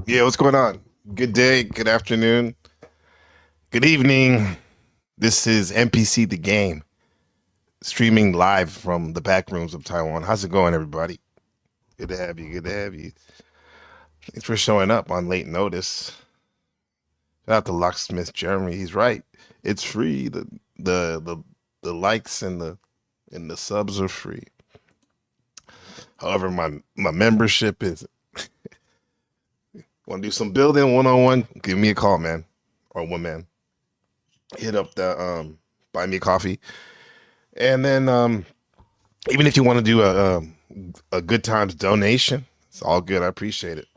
Yeah, what's going on? Good day, good afternoon, good evening. This is NPC the Game, streaming live from the back rooms of Taiwan. How's it going, everybody? Good to have you. Good to have you. Thanks for showing up on late notice. Shout out to Locksmith Jeremy. He's right. It's free. The the the likes and the subs are free. However, my membership is. Want to do some building 101? Give me a call, man, or woman. Hit up the buy me a coffee. And then even if you want to do a good times donation, it's all good. I appreciate it.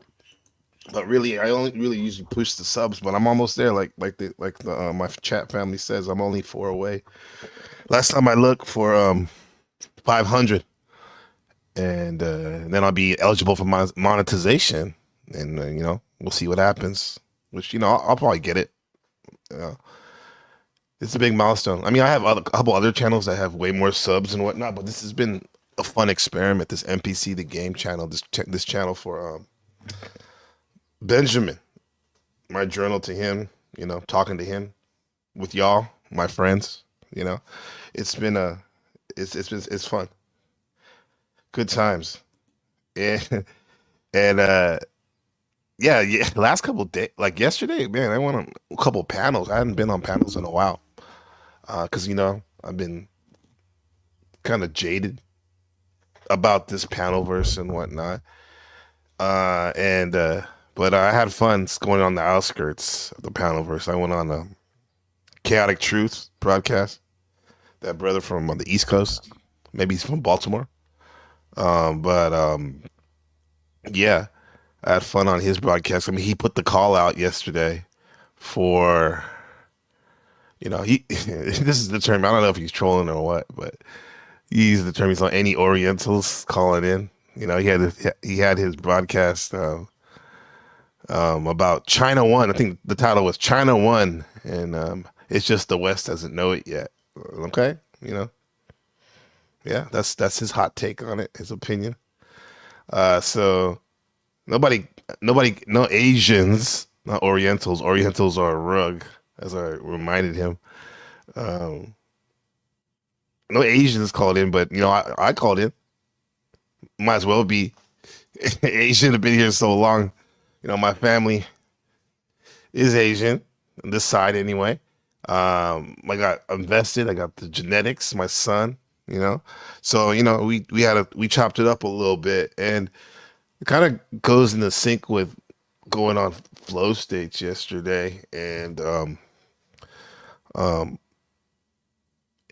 But really, I only really usually push the subs, but I'm almost there. Like my chat family says, I'm only four away. Last time I looked for 500, and then I'll be eligible for monetization, and we'll see what happens. Which I'll probably get it. Uh, it's a big milestone. I mean, I have a couple other channels that have way more subs and whatnot, but this has been a fun experiment. This NPC the Game channel, this channel for Benjamin, my journal to him, talking to him with y'all, my friends. You know, it's been it's fun, good times, and and yeah. Last couple days, like yesterday, man, I went on a couple panels. I hadn't been on panels in a while, because I've been kind of jaded about this panel verse and whatnot. And But I had fun going on the outskirts of the panel verse. I went on a Chaotic Truth broadcast. That brother from on the East Coast, maybe he's from Baltimore. But Yeah, I had fun on his broadcast. I mean, he put the call out yesterday for he. This is the term. I don't know if he's trolling or what, but he used the term. He's on any Orientals calling in. He had his broadcast about China One. I think the title was China One, and it's just the West doesn't know it yet. Okay, yeah, that's his hot take on it, his opinion. So nobody, no Asians, not Orientals. Orientals are a rug, as I reminded him. Um, no Asians called in, but I called in. Might as well be Asian. Have been here so long. My family is Asian on this side anyway. I got invested. I got the genetics. My son, so we chopped it up a little bit, and it kind of goes into sync with going on flow states yesterday, um,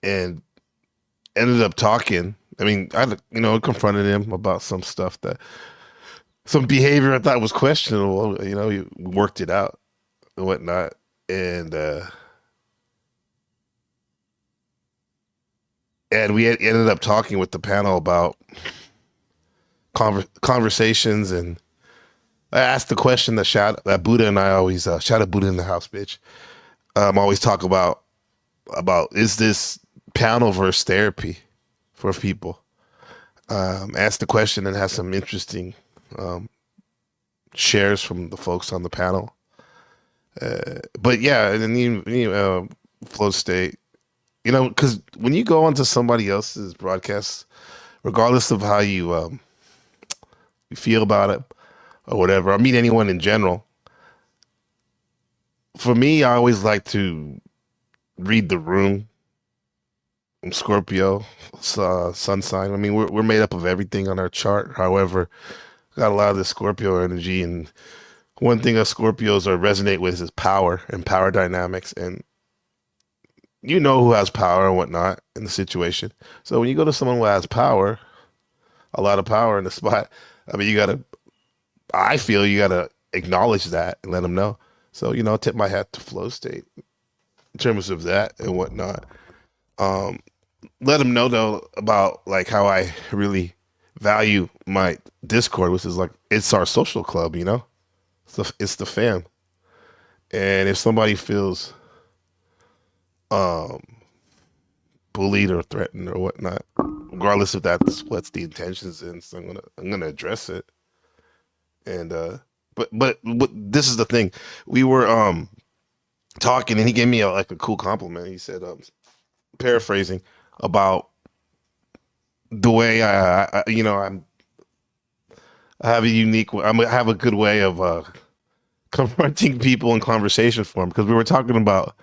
and ended up talking. I mean, confronted him about some stuff some behavior I thought was questionable. He worked it out and whatnot, and we ended up talking with the panel about conversations, and I asked the question that Buddha and I always shout out Buddha in the house, bitch. Always talk about is this panel versus therapy for people? Ask the question and have some interesting um, shares from the folks on the panel. But yeah, and then flow state, because when you go onto somebody else's broadcast, regardless of how you feel about it or whatever, I mean anyone in general. For me, I always like to read the room. I'm Scorpio, sun sign. I mean, we're made up of everything on our chart. However, got a lot of the Scorpio energy, and one thing us Scorpios are resonate with is power and power dynamics, and who has power and whatnot in the situation. So when you go to someone who has power, a lot of power in the spot, I mean, I feel you gotta acknowledge that and let them know. So tip my hat to Flow State in terms of that and whatnot. Um, Let them know though about like how I really value my Discord, which is like it's our social club. It's the fam, and if somebody feels um bullied or threatened or whatnot, regardless if that's what's the intentions, and so I'm gonna address it, and But this is the thing. We were talking, and he gave me like a cool compliment. He said, paraphrasing about the way I have a unique. I have a good way of confronting people in conversation for him because we were talking about.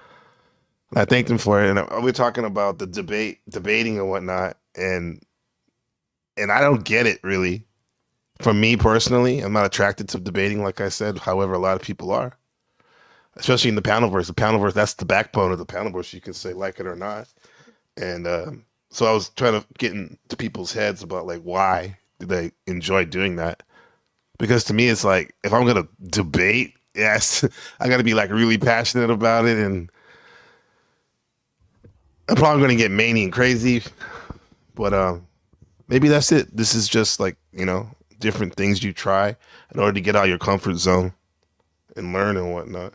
I thanked him for it, and we were talking about the debating and whatnot, and I don't get it really. For me personally, I'm not attracted to debating, like I said. However, a lot of people are, especially in the panelverse. The panelverse, that's the backbone of the panelverse. You can say like it or not. And so I was trying to get into people's heads about like why do they enjoy doing that? Because to me, it's like if I'm gonna debate, yes, I got to be like really passionate about it, and I'm probably gonna get many and crazy. But maybe that's it. This is just like different things you try in order to get out of your comfort zone and learn and whatnot.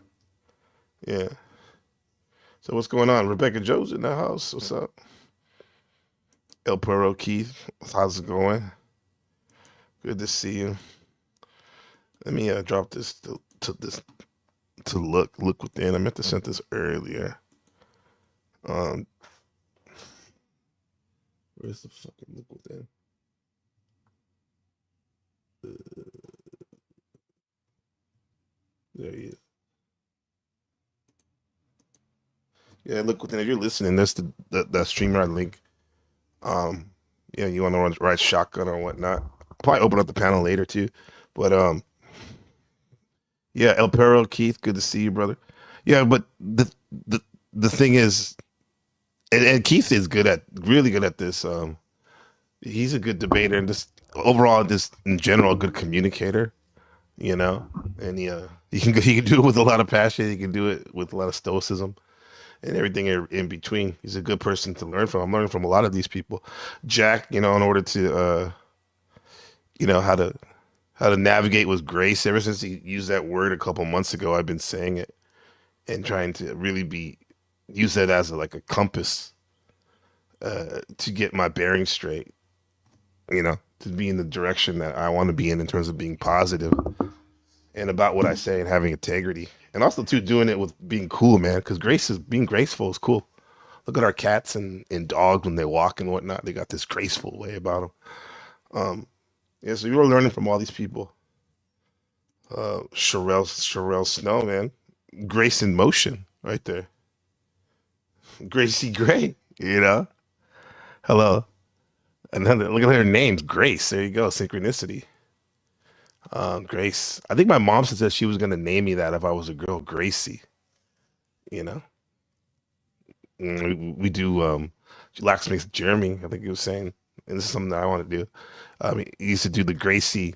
Yeah. So what's going on? Rebecca Joe's in the house. What's up? El Perro Keith, how's it going? Good to see you. Let me drop this to this to look within. I meant to send this earlier. Um, where's the fucking look within? There he is. Yeah, look within. If you're listening, that's the StreamYard link. Um, yeah, you want to ride shotgun or whatnot. I'll probably open up the panel later too. But yeah, El Perro Keith, good to see you, brother. Yeah, but the the thing is, and Keith is really good at this. He's a good debater and just overall, just in general, a good communicator. You know, and he can do it with a lot of passion. He can do it with a lot of stoicism and everything in between. He's a good person to learn from. I'm learning from a lot of these people. Jack, in order to how to navigate with grace. Ever since he used that word a couple months ago, I've been saying it and trying to really use that as like a compass to get my bearings straight. To be in the direction that I want to be in terms of being positive and about what I say and having integrity, and also too doing it with being cool, man. Because being graceful is cool. Look at our cats and dogs when they walk and whatnot. They got this graceful way about them. Yeah, so you're learning from all these people. Sherelle Snow, man. Grace in motion, right there. Gracie Gray, Hello. Another look at her names. Grace. There you go. Synchronicity. Grace. I think my mom said she was gonna name me that if I was a girl, Gracie. You know. We do Lacksmith Jeremy, I think he was saying. And this is something that I want to do. He used to do the Gracie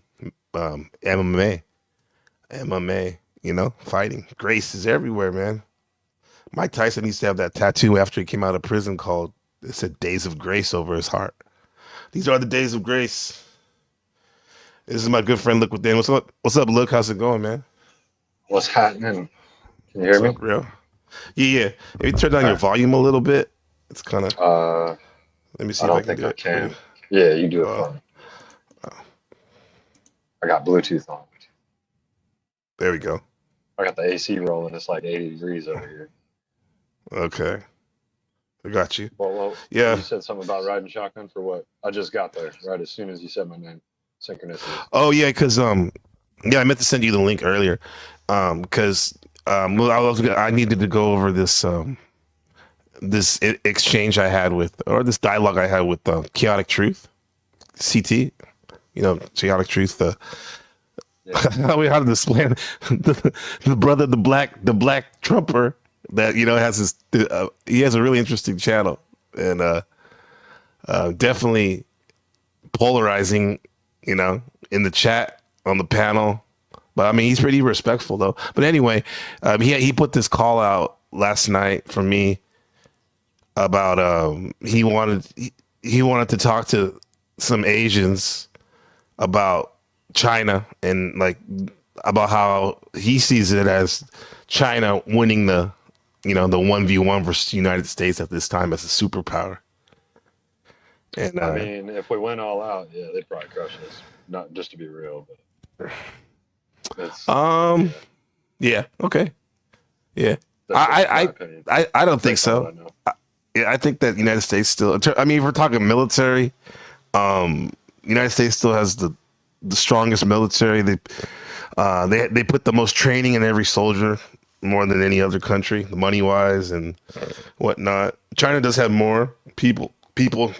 MMA. MMA, fighting. Grace is everywhere, man. Mike Tyson used to have that tattoo after he came out of prison called, it said Days of Grace over his heart. These are the days of grace. This is my good friend Look Within. What's up? What's up, Look? How's it going, man? What's happening? Can you hear What's me? up, real? Yeah. Maybe turn down All your right. volume a little bit. It's kind of, let me I see if I don't can think do I it for you. can. Yeah, you do it Uh, for me. I got Bluetooth on. there we go. I got the AC rolling. It's like 80 degrees over here. Okay. I got you. Well, Yeah. you said something about riding shotgun for what? I just got there right as soon as you said my name. Synchronicities. Oh, yeah, because, yeah, I meant to send you the link earlier. Because, well, I needed to go over this exchange I had or this dialogue I had with Chaotic Truth, CT, Chaotic Truth, Yeah. how to display the brother, the black Trumper that has he has a really interesting channel and definitely polarizing, in the chat on the panel. But I mean, he's pretty respectful though. But anyway, he put this call out last night for me about he wanted to talk to some Asians about China and like about how he sees it as China winning the 1v1 versus the United States at this time as a superpower. And I mean, if we went all out, yeah, they'd probably crush us. Not just to be real, but That's Um, yeah. yeah, okay, yeah. That's just my I opinion I don't think based on what so. I know. Yeah, I think that United States still. I mean, if we're talking military, um, United States still has the strongest military. They put the most training in every soldier, more than any other country, money wise and whatnot. China does have more people.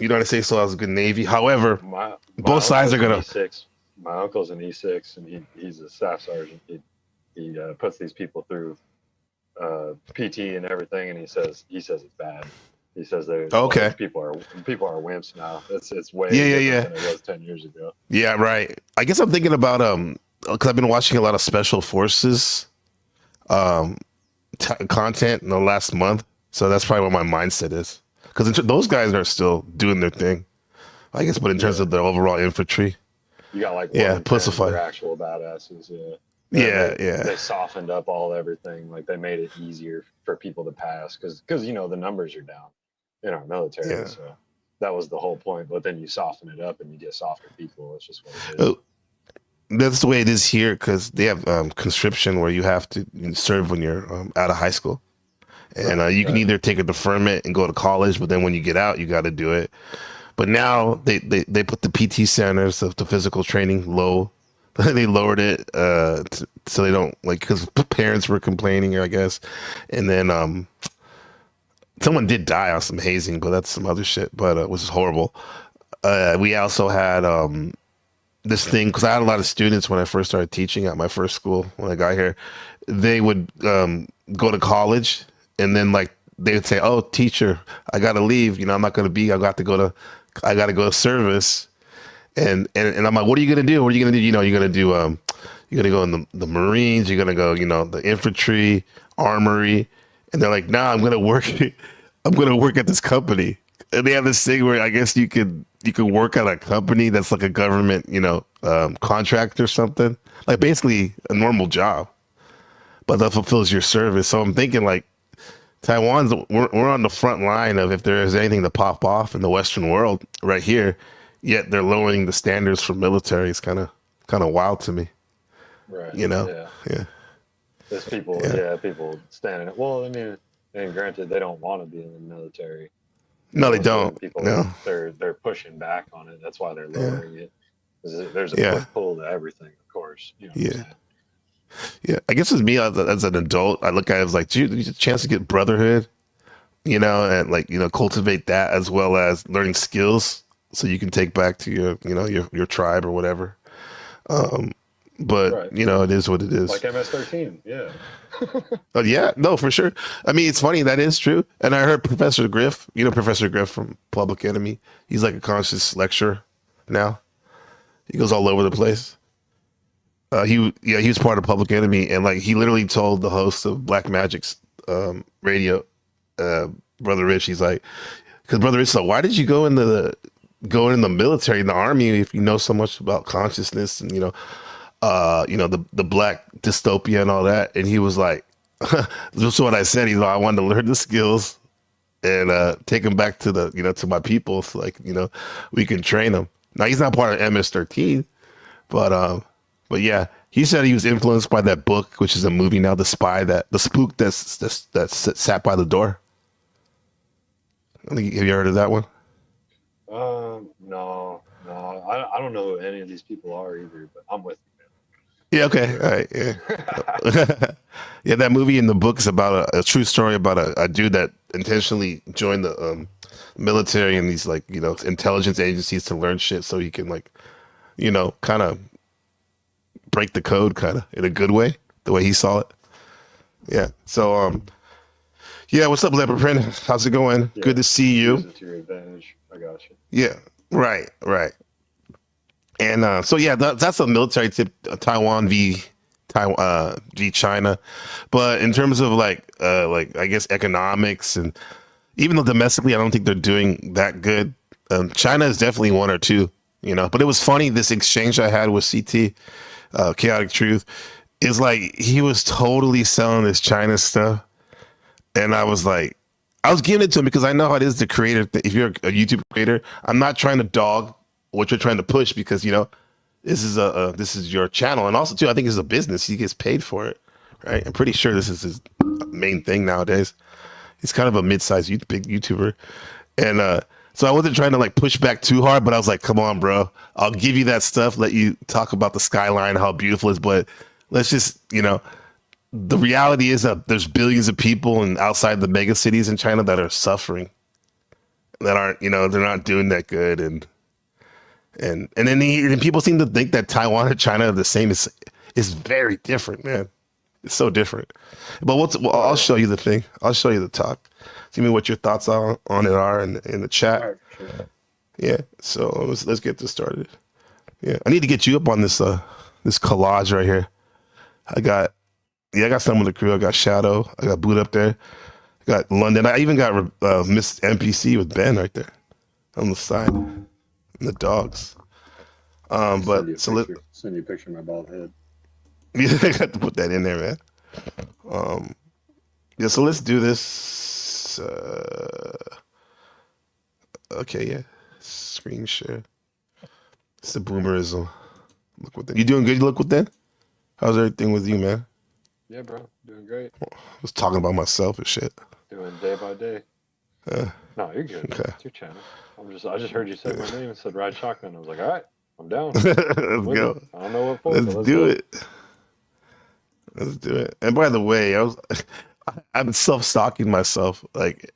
United States still has a good navy. However, My both sides are uncle's an gonna. E6. My uncle's an E6, and he's a staff sergeant. He puts these people through PT and everything, and he says it's bad. He says they're Okay. like people are wimps now. It's way Yeah, yeah, different yeah, than it was 10 years ago. yeah. Right. I guess I'm thinking about because I've been watching a lot of special forces um content in the last month, so that's probably what my mindset is. Because those guys are still doing their thing, I guess. But in terms Yeah, of the overall infantry, you got like one yeah, in ten that pussified. are actual badasses. Yeah, and Yeah, they yeah, they softened up everything. Like they made it easier for people to pass because the numbers are down in our military. yeah. So that was the whole point. But then you soften it up and you get softer people. It's just what it is. Oh, that's the way it is here because they have conscription where you have to serve when you're out of high school, and Right, you can right. either take a deferment and go to college, but then when you get out, you got to do it. But now they put the PT centers of the physical training low. They lowered it so they don't like because parents were complaining, I guess, and then someone did die on some hazing, but that's some other shit, but which is horrible. We also had this thing because I had a lot of students when I first started teaching at my first school when I got here. They would go to college and then like they would say, "Oh, teacher, I got to leave. I'm not going to be. I got to go to service." And I'm like, "What are you going to do? What are you going to do? You're going to do you're going to go in the Marines. You're going to go, the infantry, armory." And they're like, "Nah, I'm going to work. I'm going to work at this company." And they have this thing where I guess you could work at a company that's like a government, contract or something, like basically a normal job, but that fulfills your service. So I'm thinking like we're on the front line of if there is anything to pop off in the Western world right here, yet they're lowering the standards for military. It's kind of wild to me, Right. you know? Yeah. Yeah, There's people. yeah. Yeah, people standing. Well, I mean, and granted, they don't want to be in the military. No, they Most of don't. the people No. they're pushing back on it. That's why they're Yeah, lowering it. There's a push yeah, pull to everything, of course. You know what I'm yeah. saying? Yeah, I guess as me as an adult, I look at it as like, dude, there's a chance to get brotherhood, and like cultivate that as well as learning skills so you can take back to your tribe or whatever. Um, but Right. it is what it is. Like MS-13. Yeah. Oh yeah, no, for sure. I mean, it's funny that is true. And I heard Professor Griff, Professor Griff from Public Enemy. He's like a conscious lecturer now. He goes all over the place. He was part of Public Enemy, and like he literally told the host of Black Magic's radio, uh, Brother Rich, he's like, because Brother Rich is like, why did you go in the military, in the army, if you know so much about consciousness and the black dystopia and all that? And he was like, just what I said. He's like, I wanted to learn the skills and take them back to to my people, so like we can train them. Now he's not part of MS-13, but yeah, he said he was influenced by that book, which is a movie now, the spook that's sat by the door. Have you heard of that one? No, no. I don't know who any of these people are either, but I'm with Yeah, you, okay, all right, yeah. Yeah, that movie in the book is about a true story about a dude that intentionally joined the military and these like intelligence agencies to learn shit so he can like kind of break the code kind of in a good way, the way he saw it. Yeah. So yeah, what's up, Leopard Print? How's it going? yeah. Good to see Use you. it to your advantage. I got you. Yeah. Right. Right. And so yeah, that's a military tip. Taiwan v China, but in terms of like I guess economics and even though domestically I don't think they're doing that good. China is definitely one or two. But it was funny this exchange I had with CT, Chaotic Truth, is like he was totally selling this China stuff, and I was like, I was giving it to him because I know how it is. The creator, if you're a YouTube creator, I'm not trying to dog what you're trying to push because this is your channel, and also too, I think it's a business. He gets paid for it, right? I'm pretty sure this is his main thing nowadays. He's kind of a mid-sized big YouTuber, and so I wasn't trying to like push back too hard, but I was like, come on, bro, I'll give you that stuff, let you talk about the skyline, how beautiful it is, but let's just, the reality is that there's billions of people and outside the mega cities in China that are suffering, that aren't, they're not doing that good, and then people seem to think that Taiwan and China are the same. Is very different, man. It's so different. But I'll show you the thing. I'll show you the talk. Tell me what your thoughts on it are in the chat. All right, sure. Yeah. So let's get this started. Yeah, I need to get you up on this this collage right here. I got some of the crew. I got Shadow. I got Boot up there. I got London. I even got Miss NPC with Ben right there on the side. And the dogs. But send you a picture of my bald head. Yeah, I got to put that in there, man. Yeah, so let's do this. Okay, yeah. Screen share. It's the boomerism. Look what that. You doing good? You look with that? How's everything with you, man? Yeah, bro. Doing great. I was talking about myself and shit. Doing day by day. No, you're good. Okay. It's your channel. I just heard you say my name and said ride shotgun. I was like, all right, I'm down. Let's go. I don't know what for. Let's do it. Let's do it. And by the way, I'm self-stalking myself. Like,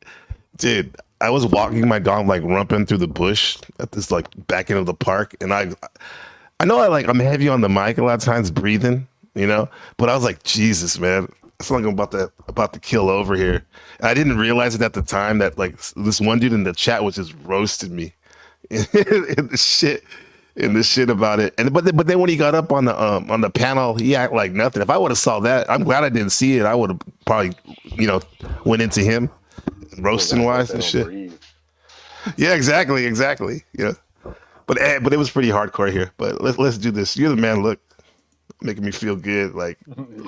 dude, I was walking my dog, like rumping through the bush at this like back end of the park, and I know I'm heavy on the mic a lot of times, breathing, but I was like, Jesus, man, it's like I'm about to kill over here. And I didn't realize it at the time that like this one dude in the chat was just roasting me in the shit about it. And but then when he got up on the panel, he acted like nothing. If I would have saw that, I'm glad I didn't see it. I would have probably went into him roasting wise and shit. Breathe. Yeah, exactly. Yeah, but it was pretty hardcore here. But let's do this. You're the man. Look, making me feel good. Like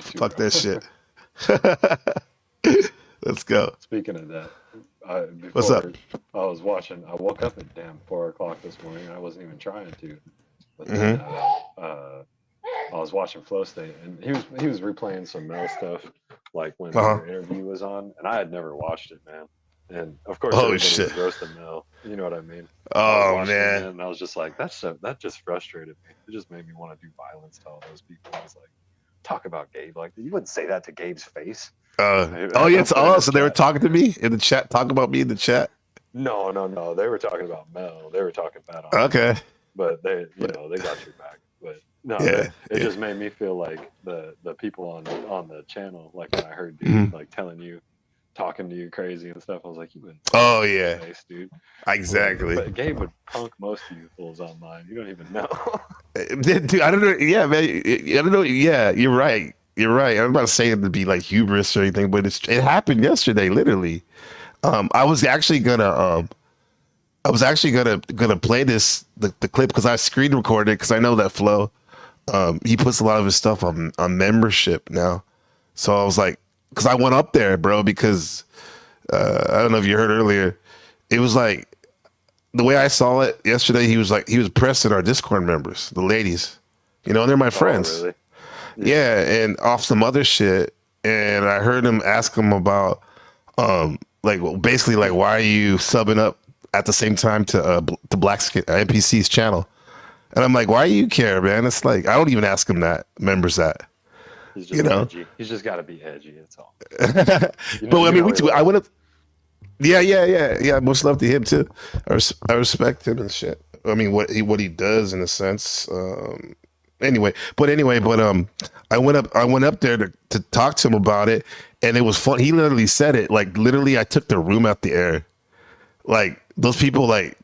fuck that shit. Let's go. Speaking of that, what's up? I woke up at damn 4 o'clock this morning. I wasn't even trying to, but then, I was watching Flow State, and he was replaying some Mel stuff, like when the interview was on, and I had never watched it, man. And of course, oh shit, roasting Mel. You know what I mean? Oh man, and I was just like, that just frustrated me. It just made me want to do violence to all those people. I was like, talk about Gabe, like you wouldn't say that to Gabe's face. So they were talking to me in the chat, talking about me in the chat. No, they were talking about Mel. They were talking bad on okay, but they they got your back. But no, it just made me feel like the people on the channel, like when I heard dude like talking to you crazy and stuff, I was like, you wouldn't. Oh yeah, face, dude. Exactly. But Gabe would punk most of you fools online. You don't even know. Dude, I don't know. Yeah, man. I don't know. Yeah, you're right. I'm not saying to be like hubris or anything, but it happened yesterday, literally. I was actually gonna play the clip because I screen recorded because I know that Flo, he puts a lot of his stuff on membership now. So I was like, because I went up there, bro, because I don't know if you heard earlier, it was like the way I saw it yesterday. He was pressing our Discord members, the ladies, they're my friends. Oh, really? Yeah, and off some other shit, and I heard him ask him about, basically like, why are you subbing up at the same time to Black Skin NPC's channel? And I'm like, why do you care, man? It's like I don't even ask him members that. He's just edgy. He's just got to be edgy. That's all. But I mean, I went up. Yeah. Much love to him too. I respect him and shit. I mean, what he does in a sense. Anyway, I went up there to talk to him about it, and it was fun. He literally said it like literally. I took the room out the air. Like those people, like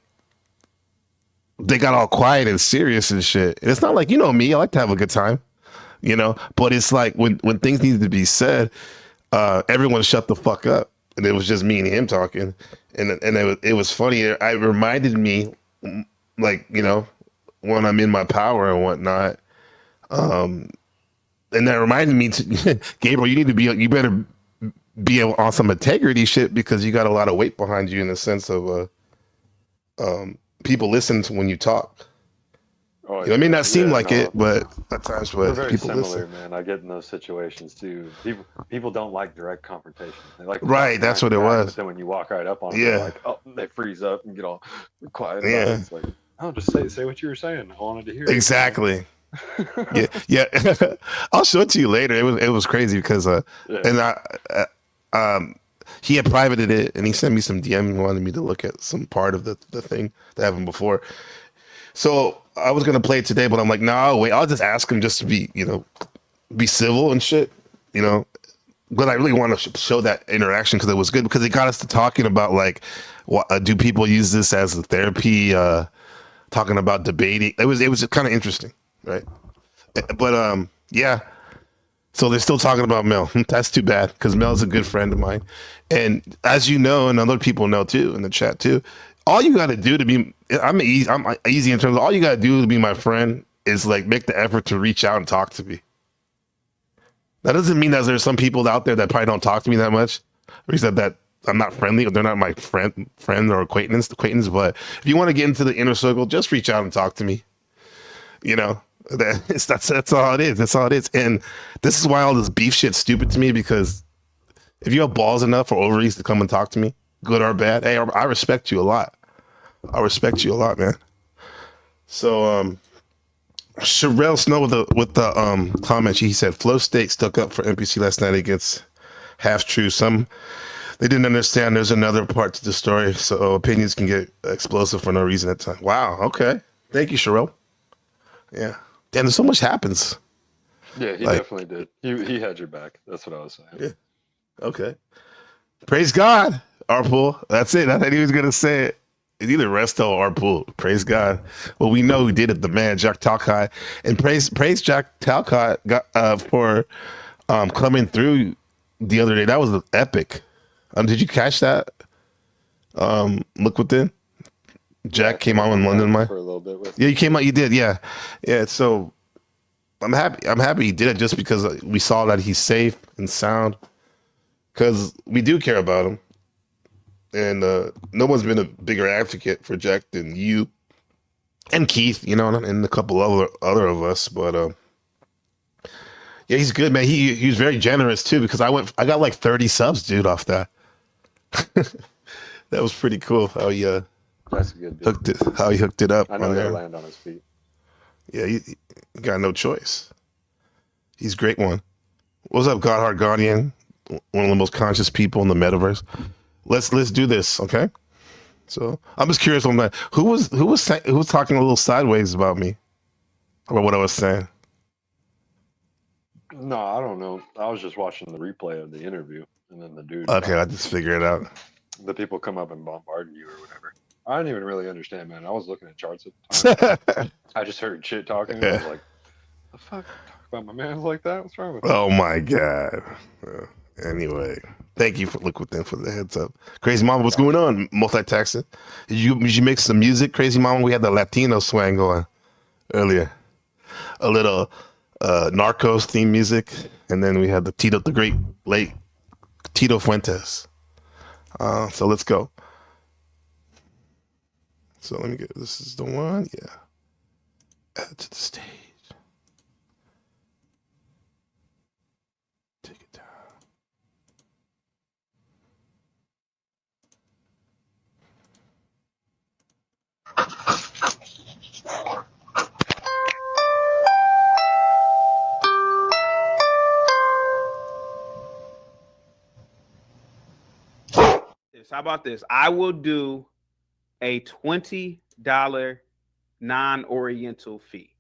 they got all quiet and serious and shit. And it's not like me. I like to have a good time, But it's like when things needed to be said, everyone shut the fuck up, and it was just me and him talking, and it was funny. It reminded me, like when I'm in my power and whatnot. And that reminded me Gabriel, you better be on some integrity shit because you got a lot of weight behind you in the sense of people listen to when you talk. Oh It may yeah, not seem yeah, like it, no. but at times, We're but very people listen. similar, man. I get in those situations too. People don't like direct confrontation. They like to talk Right, that's behind what your it back, but was. then when you walk right up on them, they're Yeah, like, oh, they freeze up and get all quiet about it. yeah, It's like, oh, just say what you were saying. I wanted to hear it. exactly. Yeah, yeah. I'll show it to you later. It was crazy because Yeah. and uh, um he had privated it and he sent me some DM and wanted me to look at some part of the thing that happened before. So I was gonna play it today, but I'm like, no, wait, I'll just ask him just to be civil and shit, you know. But I really want to show that interaction because it was good because it got us to talking about like, what do people use this as a therapy? Talking about debating. It was kind of interesting, right? But yeah. So they're still talking about Mel. That's too bad because Mel's a good friend of mine, and as you know, and other people know too in the chat too. All you got to do to be, I'm easy in terms of all you got to do to be my friend is like make the effort to reach out and talk to me. That doesn't mean that there's some people out there that probably don't talk to me that much, or said that I'm not friendly or they're not my friend or acquaintance. But if you want to get into the inner circle, just reach out and talk to me. You know, that's all it is. That's all it is. And this is why all this beef shit's stupid to me because if you have balls enough or ovaries to come and talk to me, good or bad, hey, I respect you a lot. I respect you a lot, man. So Sherelle Snow with the comment, he said Flow State stuck up for NPC last night against Half True. Some they didn't understand there's another part to the story, so opinions can get explosive for no reason at times. Wow, okay. Thank you, Sherelle. Yeah. Damn, there's so much happens. Yeah, he Like, definitely did. He had your back. That's what I was saying. yeah, okay. Praise God, Arpool. That's it. I thought he was gonna say it. It's either Resto or Arpool. Praise God. Well, we know who did it, the man, Jack Talcott. And praise Jack Talcott for coming through the other day. That was epic. Did you catch that? Look within. Yeah, I Jack came came out up in on London, that my. for a little bit with Yeah, him you came too. out. You did. Yeah, yeah. So I'm happy. I'm happy he did it just because we saw that he's safe and sound. Because we do care about him, and no one's been a bigger advocate for Jack than you and Keith. You know, and a couple other of us. But yeah, he's good, man. He was very generous too because I got like 30 subs, dude, off that. That was pretty cool how he That's a good dude. hooked it up I know on he'll there. land on his feet. Yeah, he got no choice. He's a great one. What's up, Godheart Guardian? One of the most conscious people in the metaverse. Let's do this, okay? So I'm just curious on that. Who was talking a little sideways about me about what I was saying? No, I don't know. I was just watching the replay of the interview, and then the dude Okay, I just figure it out. the people come up and bombard you or whatever. I didn't even really understand, man. I was looking at charts at the time. I just heard shit talking, and I was like, "The fuck, talk about my man like that? What's wrong with him?" Oh my god. Anyway, thank you for look within for the heads up. Crazy Mama, what's going Gotcha. on? Multitasking. Did you make some music, Crazy Mama? We had the Latino swang going earlier. A little Narcos theme music, and then we had the great late Tito Fuentes. So let's go. So let me get this is the one. Yeah. Add to the stage. Take it down. How about this? I will do a $20 non-oriental fee.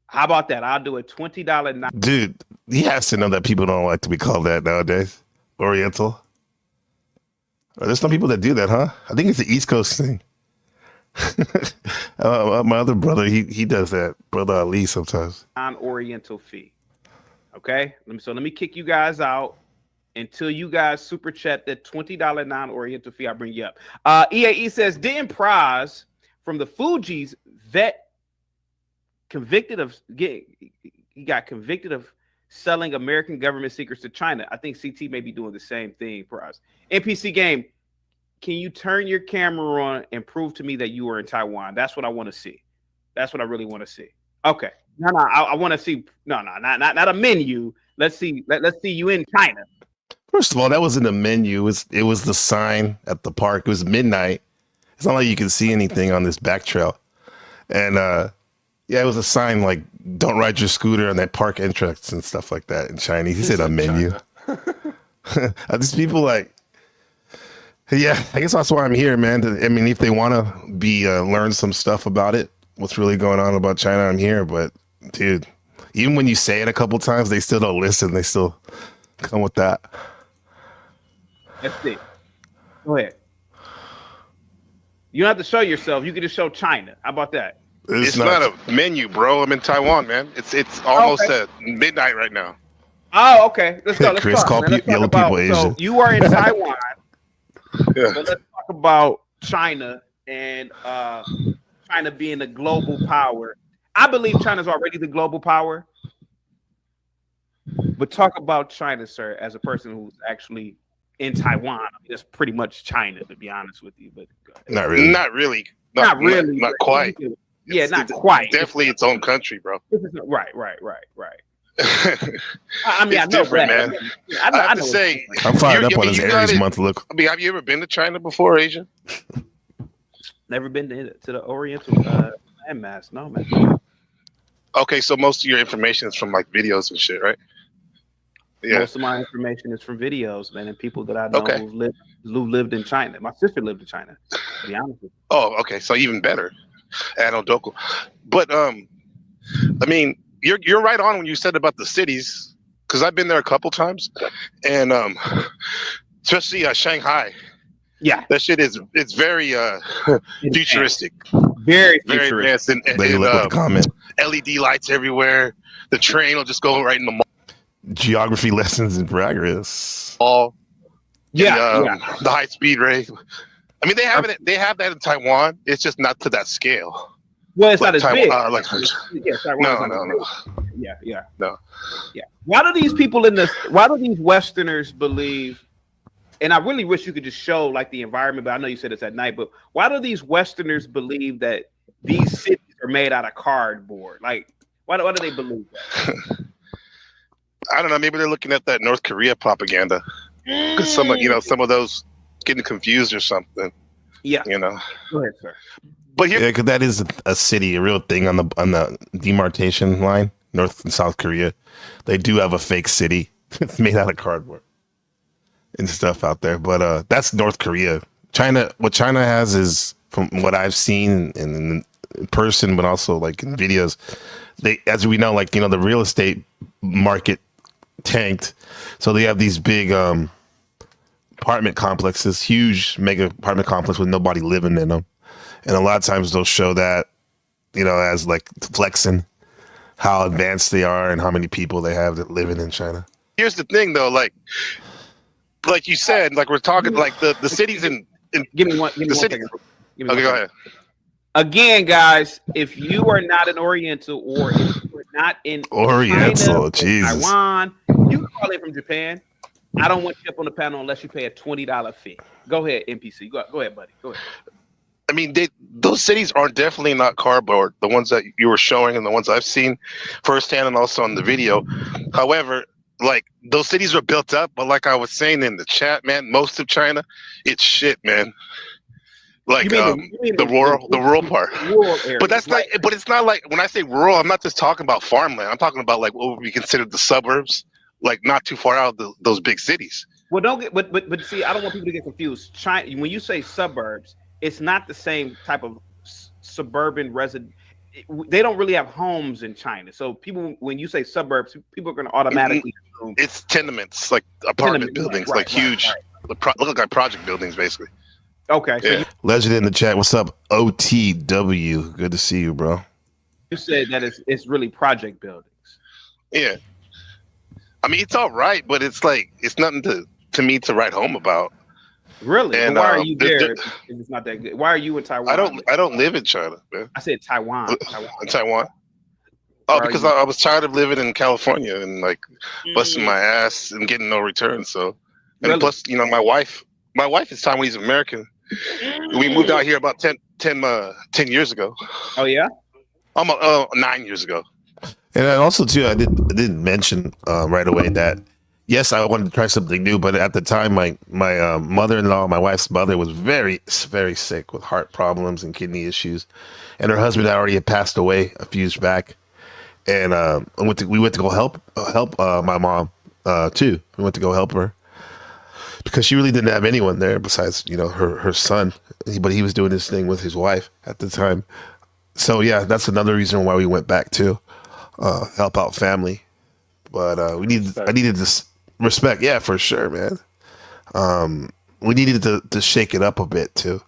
How about that? I'll do a $20 Dude, he has to know that people don't like to be called that nowadays. Oriental. There's some people that do that, huh? I think it's the East Coast thing. My other brother, he does that. Brother Ali sometimes. non-oriental fee. Okay? Let me kick you guys out until you guys super chat that $20 non-oriental fee. I'll bring you up. EAE says, didn't Prize from the Fugees vet convicted of he got convicted of selling American government secrets to China. I think CT may be doing the same thing, Prize. NPC game, can you turn your camera on and prove to me that you are in Taiwan? That's what I want to see. That's what I really want to see. Okay. No, I want to see. No, not a menu. Let's see. Let's see you in China. First of all, that wasn't a menu. It was the sign at the park. It was midnight. It's not like you can see anything on this back trail. And yeah, it was a sign like "Don't ride your scooter on that park entrance" and stuff like that in Chinese. He said a menu. Are these people like? Yeah, I guess that's why I'm here, man. I mean, if they want to be learn some stuff about it, what's really going on about China, I'm here. But dude, even when you say it a couple times, they still don't listen. They still come with that. Let's see. Go ahead. You don't have to show yourself. You can just show China. How about that? It's not a menu, bro. I'm in Taiwan, man. It's almost at midnight right now. Oh, okay. Let's go. Let's Chris talk, called man. Let's yellow talk people about, Asian. So you are in Taiwan. Yeah. But let's talk about China and China being a global power. I believe China's already the global power. But talk about China, sir, as a person who's actually in Taiwan. I mean, that's pretty much China, to be honest with you. But Not really. Not really. not really. Not quite. Yeah, It's not quite. Definitely its own country, bro. Right. I I mean, I know different, that. man. I have know to say, I'm fired up on his you Aries gotta- month look. I mean, have you ever been to China before, Asian? never been to the Oriental landmass. No, man. Okay, so most of your information is from like videos and shit, right? Yeah. Most of my information is from videos, man, and people that I know Okay. who lived in China. My sister lived in China, to be honest with you. Oh, okay. So even better. Doku. But I mean, you're right on when you said about the cities, because I've been there a couple times, and especially Shanghai. Yeah, That shit it's very futuristic, very very futuristic. advanced, and, They look with the comment. LED lights everywhere. The train will just go right in the Geography lessons in progress. mall. Yeah, The high speed rail. I mean, they have it. They have that in Taiwan. It's just not to that scale. Well, it's not as Taiwan, big. like, Yeah, Taiwan's not as big. no. Yeah. Why do these people why do these Westerners believe, and I really wish you could just show like the environment, but I know you said it's at night, but why do these Westerners believe that these cities are made out of cardboard? Like, why do they believe that? I don't know. Maybe they're looking at that North Korea propaganda. Because some of those getting confused or something. Yeah. Go ahead, sir. But here, Yeah, because that is a city, a real thing on the demarcation line, North and South Korea. They do have a fake city. It's made out of cardboard and stuff out there. But that's North Korea. What China has is, from what I've seen in person, but also like in videos, as we know, the real estate market tanked. So they have these big apartment complexes, huge mega apartment complex with nobody living in them. And a lot of times they'll show that, as like flexing how advanced they are and how many people they have that living in China. here's the thing, though. Like you said, like we're talking like the cities in Give me one the city. second. Give me one Okay, go second. ahead. Again, guys, if you are not an Oriental or if you are not in Oriental, China or Jesus. Taiwan, you can call in from Japan. I don't want you up on the panel unless you pay a $20 fee. Go ahead, NPC. Go ahead, buddy. Go ahead. I mean, those cities are definitely not cardboard. The ones that you were showing and the ones I've seen firsthand and also on the video. However, like those cities were built up, but like I was saying in the chat, man, most of China, it's shit, man. Like You mean the rural part. rural areas, But that's right? like, but it's not like when I say rural, I'm not just talking about farmland. I'm talking about like what would be considered the suburbs, like not too far out of those big cities. Well, don't get, but see, I don't want people to get confused. China, when you say suburbs, it's not the same type of suburban resident. They don't really have homes in China. So people, when you say suburbs, people are going to automatically assume It's tenements, like apartment Tenement, buildings, right, like huge, look like project buildings, basically. okay. So Yeah. Legend in the chat. What's up? OTW. Good to see you, bro. you said that it's really project buildings. Yeah. I mean, it's all right, but it's like it's nothing to me to write home about. Really? And, But why are you there there- if it's not that good? Why are you in Taiwan? I don't live in China, man. I said Taiwan. In Taiwan. Oh, Why are because you- I was tired of living in California and like busting my ass and getting no return. So, and Really? plus, my wife is Taiwanese American. We moved out here about 10 years ago. Oh yeah. Almost 9 years ago. And then also too, I didn't mention right away that yes, I wanted to try something new, but at the time, my mother-in-law, my wife's mother, was very sick with heart problems and kidney issues, and her husband already had passed away a few years back, and we went to go help my mom too. We went to go help her because she really didn't have anyone there besides her son, but he was doing his thing with his wife at the time. So yeah, that's another reason why we went back too. Help out family, but I needed this respect. Yeah, for sure, man. We needed to shake it up a bit too.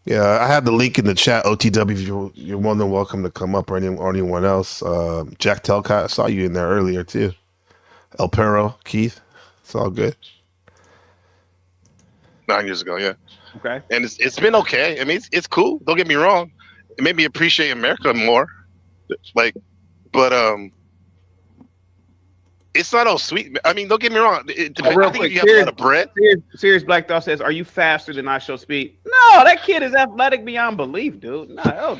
Yeah, I have the link in the chat. OTW, if you're more than welcome to come up, or anyone else. Jack Telcott, I saw you in there earlier too. El Perro, Keith, it's all good. 9 years ago, yeah. Okay. And it's been okay. I mean, it's cool. Don't get me wrong. It made me appreciate America more. Like, but it's not all sweet. I mean, don't get me wrong. Real I think quick, if you have a lot of bread. Serious Black Thought says, "Are you faster than I shall speed?" No, that kid is athletic beyond belief, dude. No,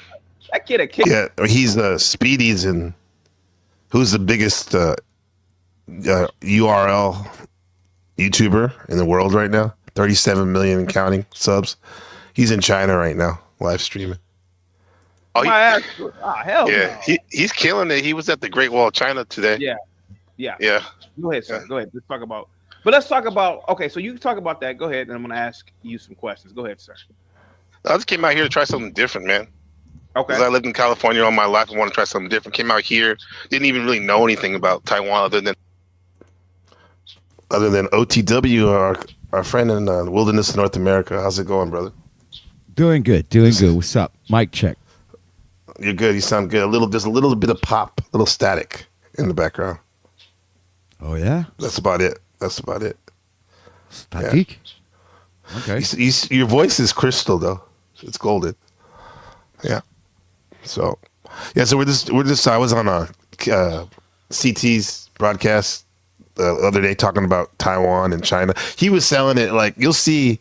that kid a kick. Yeah, he's Speedies, and who's the biggest URL YouTuber in the world right now? 37 million and counting subs. He's in China right now, live streaming. Oh, Hell yeah, no. he's killing it. He was at the Great Wall of China today. Yeah. Yeah. Go ahead, sir. Go ahead. Let's talk about. Okay, so you talk about that. Go ahead, and I'm going to ask you some questions. Go ahead, sir. I just came out here to try something different, man. Okay. Because I lived in California all my life. I want to try something different. Came out here, didn't even really know anything about Taiwan other than OTW, our friend in the wilderness of North America. How's it going, brother? Doing good. What's up? Mic check. You're good. You sound good. There's a little bit of pop, a little static in the background. Oh yeah. That's about it. Static. Yeah. Okay. Your voice is crystal though. It's golden. Yeah. So, yeah. So we're just. I was on a CT's broadcast the other day talking about Taiwan and China. He was selling it like you'll see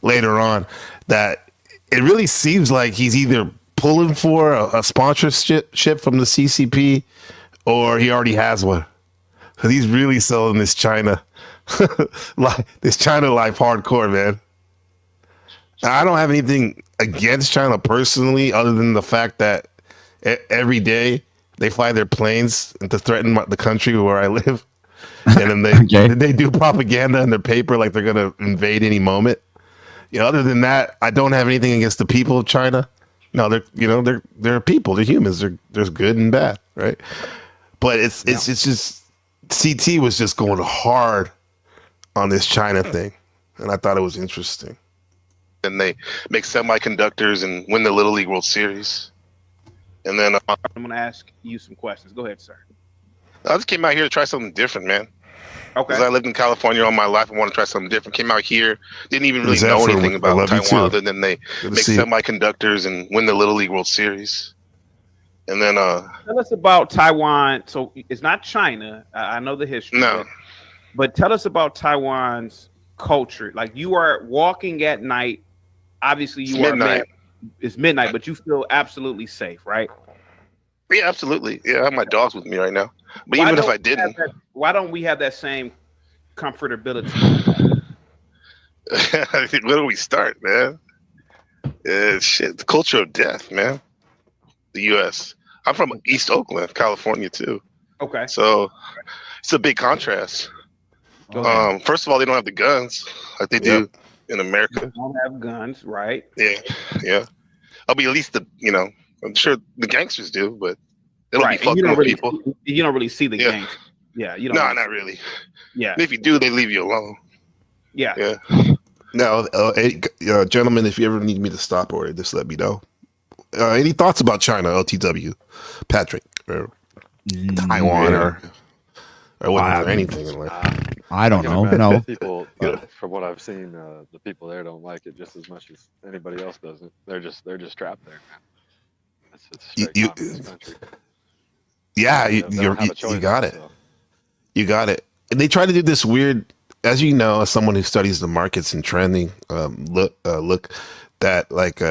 later on that it really seems like he's either pulling for a sponsorship from the CCP or he already has one. Cause he's really selling this China, this China life hardcore, man. I don't have anything against China personally, other than the fact that every day they fly their planes to threaten the country where I live, and then they do propaganda in their paper like they're gonna invade any moment. Other than that, I don't have anything against the people of China. No, they're people, they're humans. There's good and bad, right? But it's just. CT was just going hard on this China thing, and I thought it was interesting. And they make semiconductors and win the Little League World Series. And then I'm going to ask you some questions. Go ahead, sir. I just came out here to try something different, man. Okay. Because I lived in California all my life. I want to try something different. Came out here, didn't even really know anything about Taiwan other than they make semiconductors and win the Little League World Series. And then tell us about Taiwan. So it's not China. I know the history. No. But tell us about Taiwan's culture. Like, you are walking at night. Obviously, it's midnight, but you feel absolutely safe, right? Yeah, absolutely. Yeah, I have my dogs with me right now. But even if I didn't, why don't we have that same comfortability? Where do we start, man? The culture of death, man. The U.S. I'm from East Oakland, California, too. Okay. So it's a big contrast. First of all, they don't have the guns like they do in America. They don't have guns, right? Yeah. I'll be at least I'm sure the gangsters do, but they don't be fucking with people. You don't really see the gangs. Yeah, you don't. No, not really. Yeah. And if you do, they leave you alone. Yeah. Now, gentlemen, if you ever need me to stop or just let me know. Any thoughts about China, LTW, Patrick, or Taiwan, or anything in life? I don't know. No. People, from what I've seen, the people there don't like it just as much as anybody else doesn't. They're just trapped there, man. It's a straight communist country. Yeah, you got it. So. You got it. And they try to do this weird, as you know, as someone who studies the markets and trending, look that like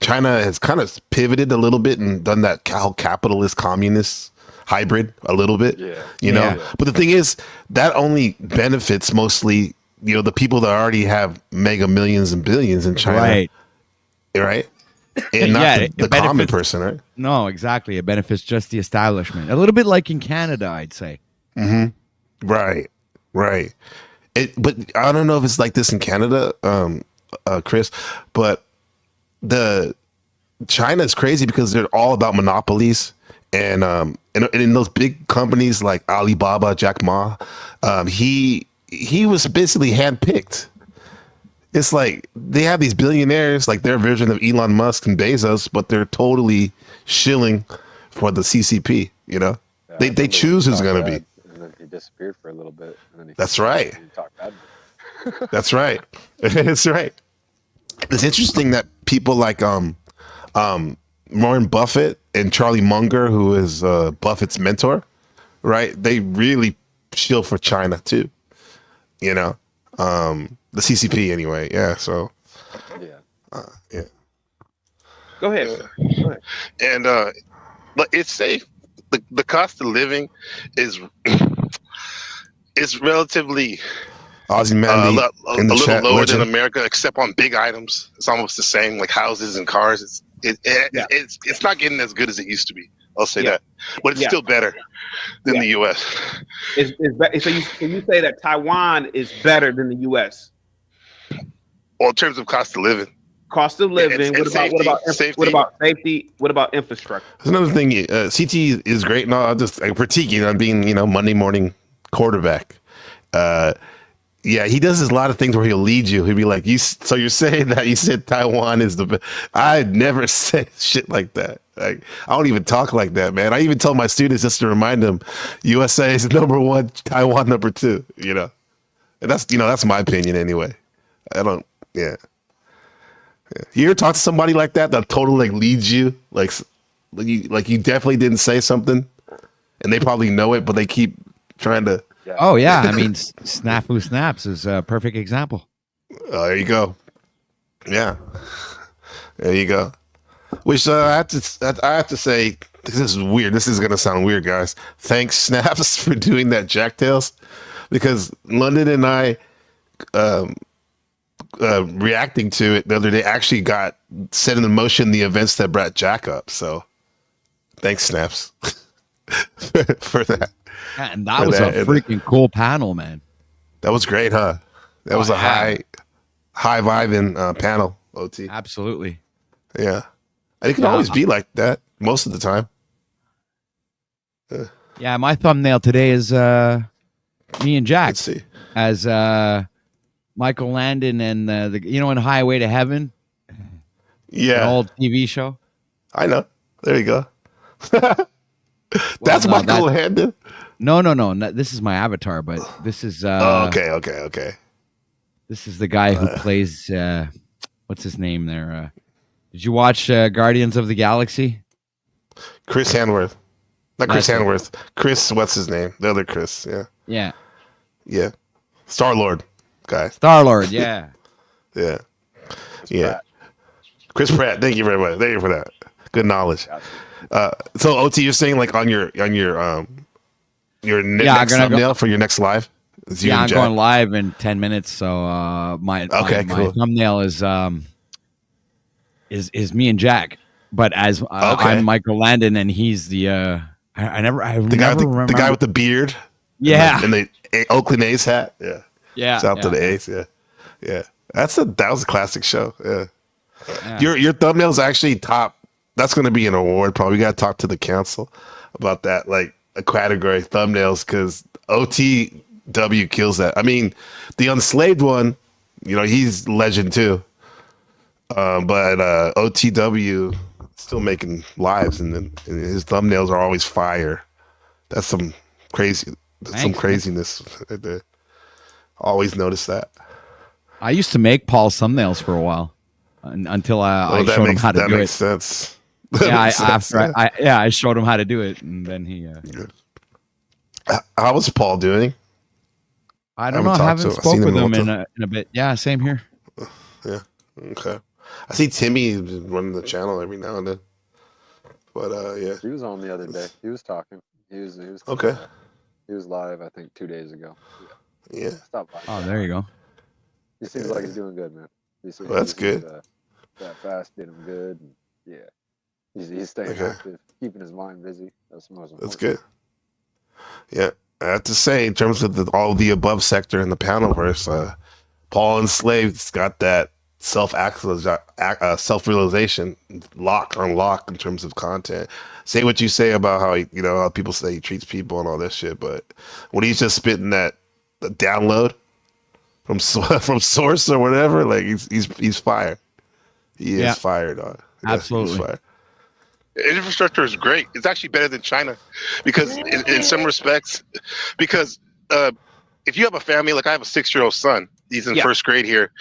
China has kind of pivoted a little bit and done that capitalist communist hybrid a little bit. Yeah. You know, Yeah. but the thing is that only benefits mostly, the people that already have mega millions and billions in China, Right. right? And not Yeah, the, it the common benefits- person, right? No, exactly. It benefits just the establishment. A little bit like in Canada, I'd say. Right, right. But I don't know if it's like this in Canada, Chris. But the China is crazy because they're all about monopolies, and in those big companies like Alibaba, Jack Ma, he was basically handpicked. It's like they have these billionaires, like their version of Elon Musk and Bezos, but they're totally shilling for the CCP. You know, Yeah, I they remember choose he who's talked going to be. bad, and then he disappeared for a little bit. And then he That's right. He talked bad. That's right. That's right. It's interesting that people like Warren Buffett and Charlie Munger, who is Buffett's mentor, right? They really shill for China too. You know, the CCP anyway. Yeah. So Yeah. yeah. Go ahead. Go ahead. And but it's safe. The cost of living is relatively Ozzy a Mandy in the little chat. lower Legend. than America, except on big items. It's almost the same, like houses and cars. It's not getting as good as it used to be. I'll say Yeah. that, but it's Yeah. still better than Yeah. the U.S. So you say that Taiwan is better than the U.S. Well, in terms of cost of living. Cost of living. and What about safety. what about safety? What about infrastructure? There's another thing. CT is great. No, I'll just critiquing on being, Monday morning quarterback. Yeah, he does a lot of things where he'll lead you. He'll be like, so you're saying that you said Taiwan is the best. I never said shit like that. Like, I don't even talk like that, man. I even tell my students just to remind them, USA is number one, Taiwan number two, And that's my opinion anyway. I don't, yeah. You ever talk to somebody like that totally leads you? Like you definitely didn't say something and they probably know it, but they keep trying to. Yeah. Oh, yeah. I mean, Snafu Snaps is a perfect example. There you go. Yeah. There you go. Which I have to say, this is weird. This is going to sound weird, guys. Thanks, Snaps, for doing that Jack Tales, because London and I reacting to it the other day actually got set in motion the events that brought Jack up. So thanks, Snaps, for that. Yeah, and that was a freaking cool panel, man. That was great, huh? That was a high vibing panel, OT. Absolutely. Yeah. And it can always be like that most of the time. Yeah, my thumbnail today is me and Jack Let's see. as Michael Landon and in Highway to Heaven, an Yeah. old TV show. I know. There you go. That's Michael Landon. No. This is my avatar, but this is Okay. this is the guy who plays what's his name there? Did you watch Guardians of the Galaxy? Chris Hanworth. Not Chris That's it. Hanworth. Chris, what's his name? The other Chris. Yeah. Yeah. Yeah. Star-Lord guy. Star-Lord, yeah. Yeah. Yeah. Chris Pratt. Thank you very much. Thank you for that. Good knowledge. So OT, you're saying like on your next thumbnail for your next live? I'm going live in 10 minutes, so my cool. thumbnail is me and Jack, but as I'm Michael Landon and he's the the guy with the beard. Yeah. And the Oakland A's hat. Yeah. Yeah. Shout out to the A's. Yeah. Yeah. That was a classic show. Yeah. Your thumbnail's actually top. That's going to be an award. Probably got to talk to the council about that, like a category thumbnails, because OTW kills that. I mean, the Unslaved one, he's legend too. But OTW still making lives, and then his thumbnails are always fire. That's some craziness. Always notice that. I used to make Paul's thumbnails for a while until I showed him how to do it. That makes sense. I showed him how to do it, and then he. How was Paul doing? I don't know. I haven't spoken with him in a bit. Yeah, same here. Yeah. Okay. I see Timmy running the channel every now and then. But yeah. He was on the other day. He was talking. Okay. He was live, I think, 2 days ago. Yeah. Yeah. Stop by. Oh, there you go. He seems like he's doing good, man. Well, that's good. That fast did him good. And yeah, he's staying Okay. active, keeping his mind busy. That's the most important. That's good. Yeah. I have to say, in terms of all the above sector in the panelverse, Paul Enslaved's got that self-realization on lock in terms of content. Say what you say about how how people say he treats people and all this shit, but when he's just spitting that the download from source or whatever, like he's fired. He is fired on. Absolutely. He's fired. Infrastructure is great. It's actually better than China because in some respects, because if you have a family, like I have a 6-year-old son, he's in first grade here,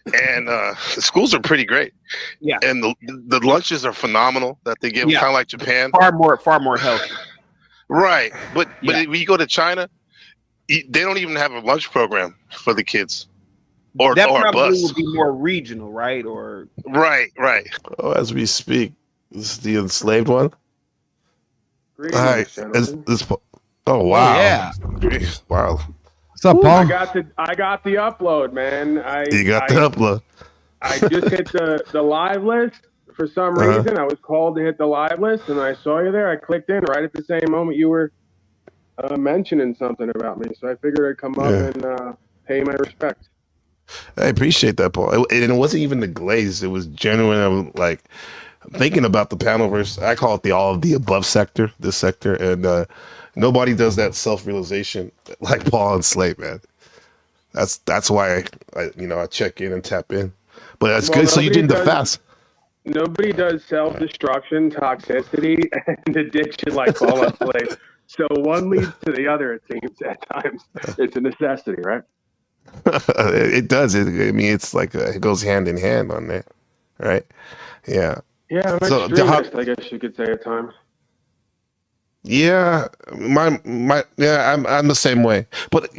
and the schools are pretty great. Yeah. And the lunches are phenomenal that they give, kind of like Japan. Far more healthy. Right. But when you go to China, they don't even have a lunch program for the kids. Or that or a probably bus. would be more regional, right? Or right. Oh, as we speak, this is the enslaved one. Hi. Oh wow. Yeah. Wow. What's up, Paul? I got the upload, man. You got the upload. I just hit the live list for some reason. I was called to hit the live list, and I saw you there. I clicked in right at the same moment you were mentioning something about me, so I figured I'd come up and pay my respects. I appreciate that, Paul. And it wasn't even the glaze; it was genuine. I'm like thinking about the panelverse. I call it the all of the above sector, this sector, and nobody does that self-realization like Paul and Slate, man. That's why I check in and tap in. But that's good. So you did the fast. Nobody does self-destruction, toxicity, and addiction like Paul and Slate. So one leads to the other. It seems at times it's a necessity, right? It does. I mean, it's like it goes hand in hand on there, right? Yeah. Yeah, I'm extremist, I guess you could say at times. Yeah, I'm the same way. But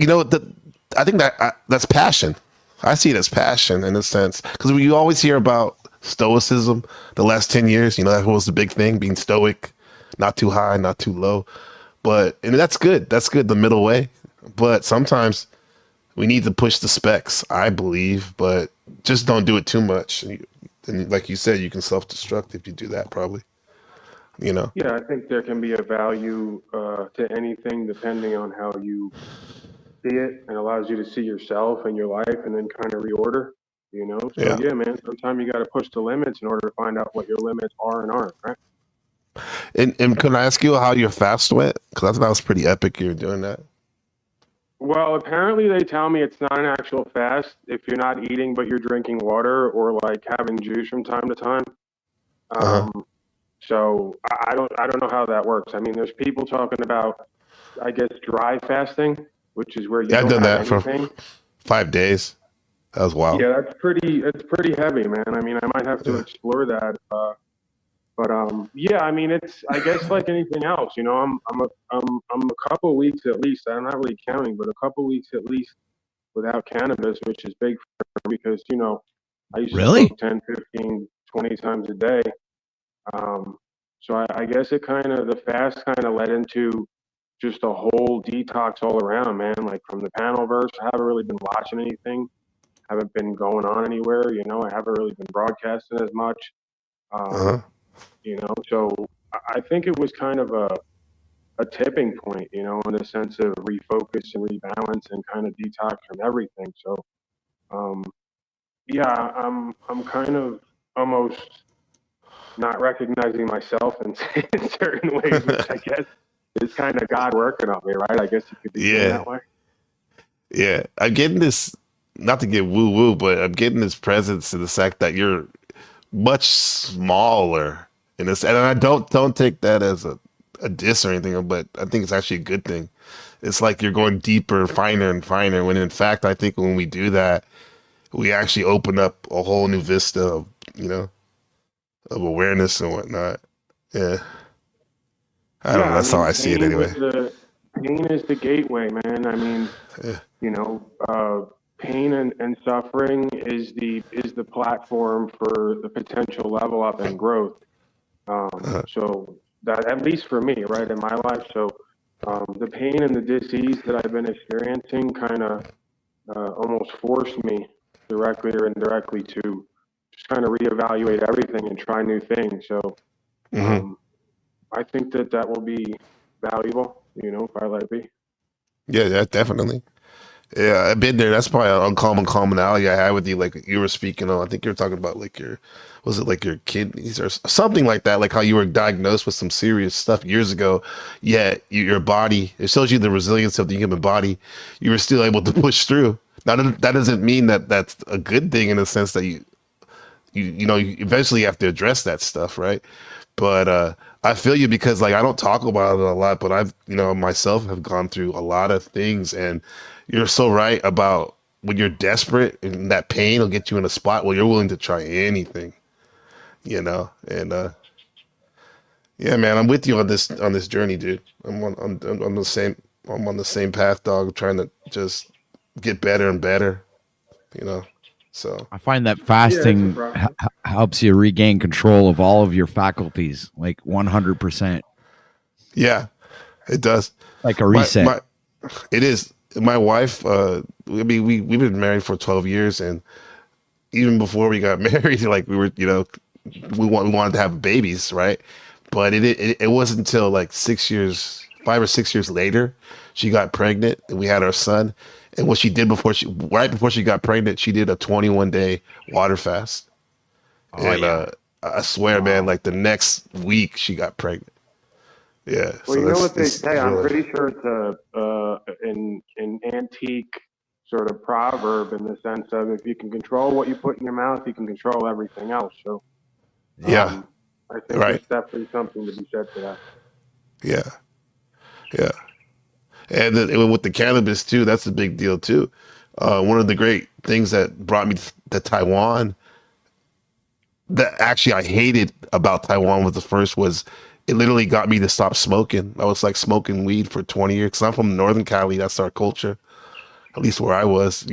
I think that's passion. I see it as passion in a sense because you always hear about stoicism the last 10 years. That was the big thing, being stoic, not too high, not too low. And that's good. That's good, the middle way. But sometimes we need to push the specs, I believe, but just don't do it too much. And like you said, you can self-destruct if you do that, probably. Yeah, I think there can be a value to anything depending on how you see it, and allows you to see yourself and your life and then kind of reorder, So yeah, man, sometimes you got to push the limits in order to find out what your limits are and aren't, right? And can I ask you how your fast went? Because I thought that was pretty epic you were doing that. Well, apparently they tell me it's not an actual fast if you're not eating but you're drinking water or like having juice from time to time. So I don't know how that works. I mean, there's people talking about, I guess, dry fasting, which is where you I've don't done have that anything. for 5 days. That was wild. Yeah, it's pretty heavy, man. I mean, I might have to explore that. But yeah, I mean, it's, I guess, like anything else. I'm a couple weeks at least. I'm not really counting, but a couple weeks at least without cannabis, which is big for me because I used to smoke 10, 15, 20 times a day. So I guess the fast kind of led into just a whole detox all around, man. Like from the panelverse, I haven't really been watching anything. Haven't been going on anywhere. I haven't really been broadcasting as much. So I think it was kind of a tipping point, in the sense of refocus and rebalance and kind of detox from everything. So, yeah, I'm kind of almost not recognizing myself in certain ways, which I guess is kind of God working on me, right? I guess you could be saying that way. Yeah, I'm getting this, not to get woo-woo, but I'm getting this presence in the fact that you're much smaller in this, and I don't take that as a diss or anything, but I think it's actually a good thing. It's like you're going deeper, finer and finer, when in fact, I think when we do that, we actually open up a whole new vista of, of awareness and whatnot. Yeah. I don't know. That's how I see it anyway. Pain is the gateway, man. I mean, pain and suffering is the platform for the potential level up and growth. So that, at least for me, right, in my life. So the pain and the disease that I've been experiencing kind of almost forced me, directly or indirectly, to just kind of reevaluate everything and try new things. So I think that will be valuable, if I let it be. Yeah, definitely. Yeah, I've been there. That's probably an uncommon commonality I had with you. Like you were speaking on, I think you were talking about like was it like your kidneys or something like that? Like how you were diagnosed with some serious stuff years ago. Yet your body, it shows you the resilience of the human body. You were still able to push through. Now that doesn't mean that that's a good thing in the sense that you eventually have to address that stuff, right? But I feel you because like I don't talk about it a lot, but I've myself have gone through a lot of things, and you're so right about when you're desperate and that pain will get you in a spot where you're willing to try anything, and yeah, man, I'm with you on this journey, dude. I'm on the same path, dog, trying to just get better and better, you know. So I find that Yeah, it's a fasting process. helps you regain control of all of your faculties, like 100%, yeah, it does. like a My reset. my It is. My wife, I mean, we've been married for 12 years, and even before we got married, like we were, we wanted to have babies, right? But it wasn't until like 6 years, 5 or 6 years later, she got pregnant, and we had our son. And what she did right before she got pregnant, she did a 21-day water fast. Oh And yeah. I swear, man, like the next week she got pregnant. Yeah, Well, so you know that's what they it's say. I'm really. pretty sure it's an antique sort of proverb, in the sense of, if you can control what you put in your mouth, you can control everything else. So Yeah, I think right. there's definitely something to be said for that. Yeah, yeah. And then with the cannabis too, that's a big deal too. One of the great things that brought me to Taiwan, that actually I hated about Taiwan, was the first was it literally got me to stop smoking. I was like smoking weed for 20 years because I'm from Northern Cali. That's our culture, at least where I was,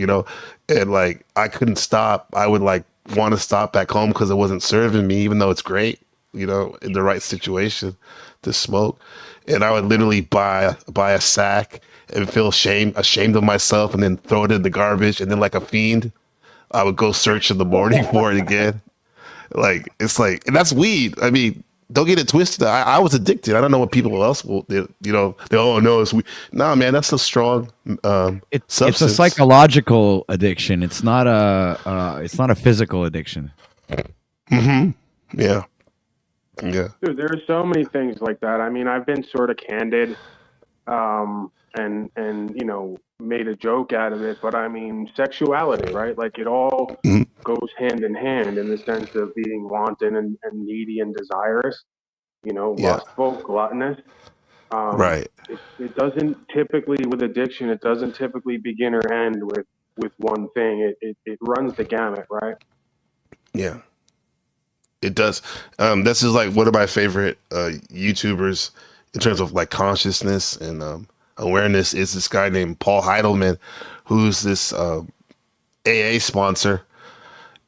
and like I couldn't stop. I would like want to stop back home because it wasn't serving me, even though it's great, in the right situation to smoke. And I would literally buy a sack and feel ashamed of myself, and then throw it in the garbage. And then like a fiend, I would go search in the morning for it again. Like it's like, and that's weed. I mean, don't get it twisted. I was addicted. I don't know what people else will, they, oh no, it's weed. Nah, man, that's a strong It's a substance. psychological addiction. It's not a physical addiction. Hmm. Yeah. Yeah. Dude, there are so many things like that. I mean, I've been sort of candid, and made a joke out of it. But I mean, sexuality, right? Like, it all Mhm. goes hand in hand, in the sense of being wanton and needy and desirous. Yeah. Lustful, gluttonous. Right. It doesn't typically, with addiction, it doesn't typically begin or end with one thing. It runs the gamut, right? Yeah. It does. This is like one of my favorite YouTubers in terms of like consciousness and awareness, is this guy named Paul Heidelman, who's this AA sponsor,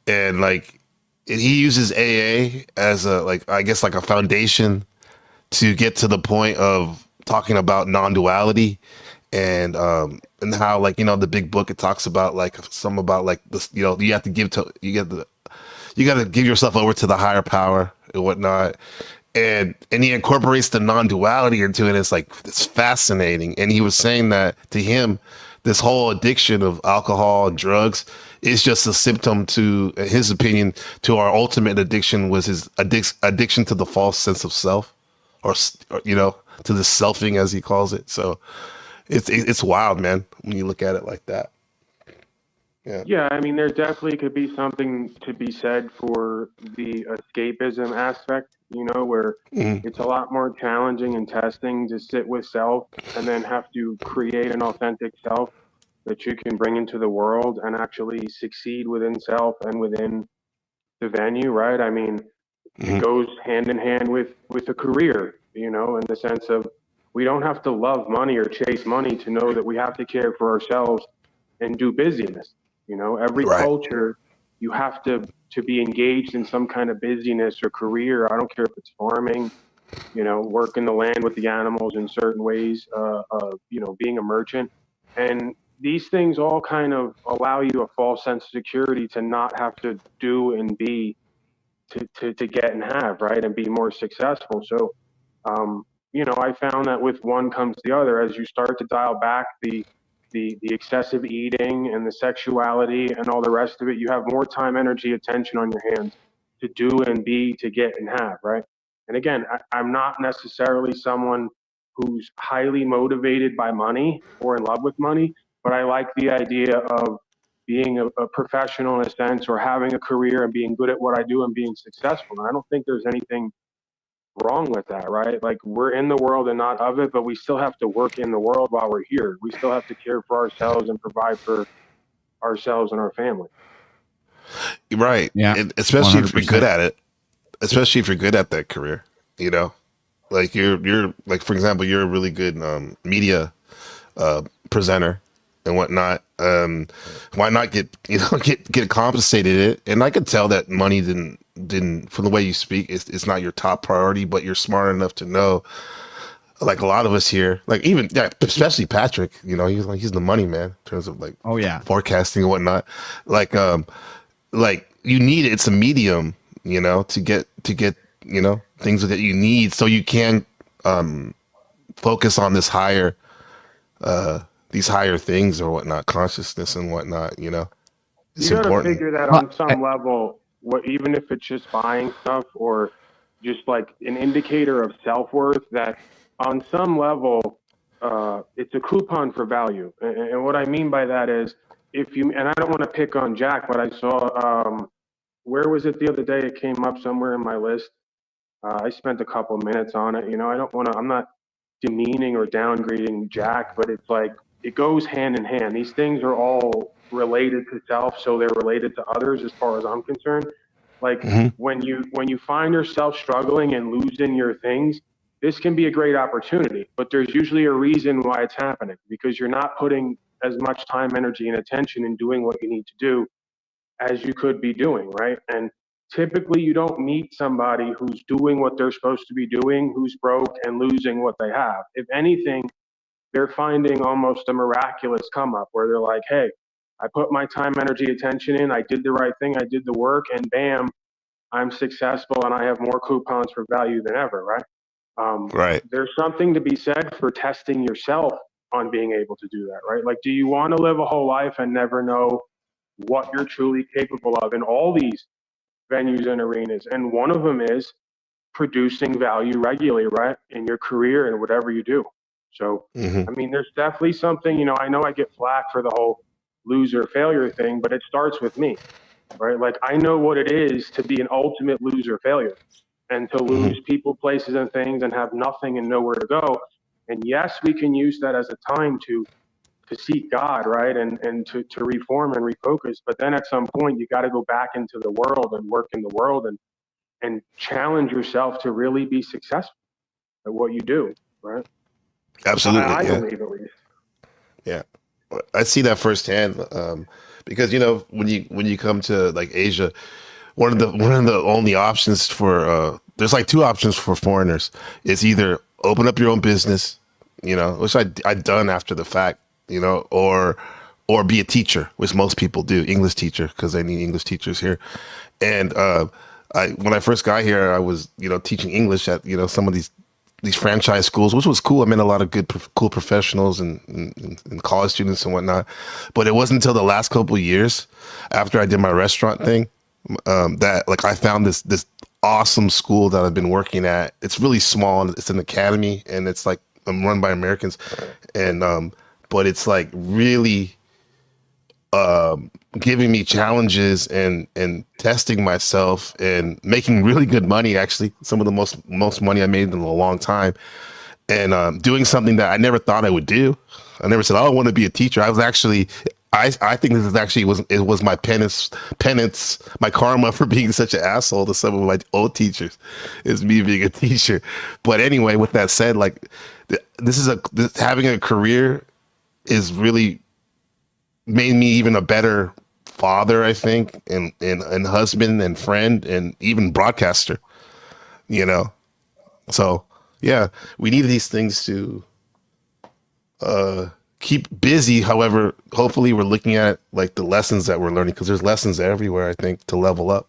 and like he uses AA as a, like, I guess, like a foundation to get to the point of talking about non-duality, and how, like, the big book, it talks about like some about like this, you have to you got to give yourself over to the higher power and whatnot. And he incorporates the non-duality into it. It's like, it's fascinating. And he was saying that to him, this whole addiction of alcohol and drugs is just a symptom, to in his opinion, to our ultimate addiction, was his addiction to the false sense of self, or to the selfing, as he calls it. So it's wild, man, when you look at it like that. Yeah. Yeah, I mean, there definitely could be something to be said for the escapism aspect, where Mhm. it's a lot more challenging and testing to sit with self, and then have to create an authentic self that you can bring into the world and actually succeed within self and within the venue, right? I mean, it Mhm. goes hand in hand with a career, in the sense of, we don't have to love money or chase money to know that we have to care for ourselves and do busyness. You know, every Right. culture, you have to be engaged in some kind of busyness or career. I don't care if it's farming, you know, working the land with the animals in certain ways, you know, being a merchant. And these things all kind of allow you a false sense of security to not have to do and be to get and have, right? And be more successful. So, you know, I found that with one comes the other. As you start to dial back the excessive eating and the sexuality and all the rest of it, you have more time, energy, attention on your hands to do and be, to get and have, right? And again, I'm not necessarily someone who's highly motivated by money or in love with money, but I like the idea of being a professional in a sense, or having a career and being good at what I do and being successful. And I don't think there's anything wrong with that, right? Like, we're in the world and not of it, but we still have to work in the world while we're here. We still have to care for ourselves and provide for ourselves and our family. Right. Yeah, And especially if you're 100%. good at it. Especially if you're good at that career, you know, like you're like, for example, you're a really good media presenter and whatnot. Why not get, you know, get compensated it? And I could tell that money didn't from the way you speak, it's not your top priority, but you're smart enough to know, like a lot of us here, like even, yeah, especially Patrick, you know, he's the money man in terms of like Oh yeah. forecasting and whatnot. Like you need it. It's a medium, you know, to get you know, things that you need, so you can focus on these higher things or whatnot, consciousness and whatnot. You know, it's You got to important. figure that Well, on some level, what, even if it's just buying stuff or just like an indicator of self-worth, that on some level, it's a coupon for value. And what I mean by that is, if you, and I don't want to pick on Jack, but I saw, where was it the other day? It came up somewhere in my list. I spent a couple minutes on it. You know, I don't want to, I'm not demeaning or downgrading Jack, but it's like, it goes hand in hand. These things are all related to self, so they're related to others as far as I'm concerned. Like, Mhm. when you find yourself struggling and losing your things, this can be a great opportunity, but there's usually a reason why it's happening, because you're not putting as much time, energy, and attention in doing what you need to do as you could be doing, right? And typically you don't meet somebody who's doing what they're supposed to be doing, who's broke and losing what they have. If anything, they're finding almost a miraculous come up where they're like, hey, I put my time, energy, attention in, I did the right thing, I did the work, and bam, I'm successful and I have more coupons for value than ever, right? Right. There's something to be said for testing yourself on being able to do that, right? Like, do you want to live a whole life and never know what you're truly capable of in all these venues and arenas? And one of them is producing value regularly, right, in your career and whatever you do. So, Hmm. I mean, there's definitely something, you know, I know I get flack for the whole loser failure thing, but it starts with me, right? Like, I know what it is to be an ultimate loser failure and to Hmm. lose people, places, and things and have nothing and nowhere to go. And yes, we can use that as a time to seek God, right? And to reform and refocus. But then at some point, you got to go back into the world and work in the world and challenge yourself to really be successful at what you do, right? Absolutely. I Yeah. believe, at least. Yeah. I see that firsthand, because you know, when you come to like Asia, one of the only options for there's like two options for foreigners. It's either open up your own business, you know, which I'd done after the fact, you know, or be a teacher, which most people do, English teacher, because they need English teachers here. And I when I first got here, I was, you know, teaching English at, you know, some of these franchise schools, which was cool. I met a lot of good, cool professionals and college students and whatnot. But it wasn't until the last couple of years after I did my restaurant thing, that like I found this awesome school that I've been working at. It's really small and it's an academy and it's like run by Americans, and but it's like really giving me challenges and testing myself and making really good money. Actually, some of the most money I made in a long time, and doing something that I never thought I would do. I never said, "Oh, I want to be a teacher." I was actually, I think this is actually was my penance, my karma for being such an asshole to some of my old teachers, is me being a teacher. But anyway, with that said, like having a career is really made me even a better father, I think, and husband and friend and even broadcaster, you know. So yeah, we need these things to keep busy. However, hopefully we're looking at like the lessons that we're learning, because there's lessons everywhere, I think, to level up.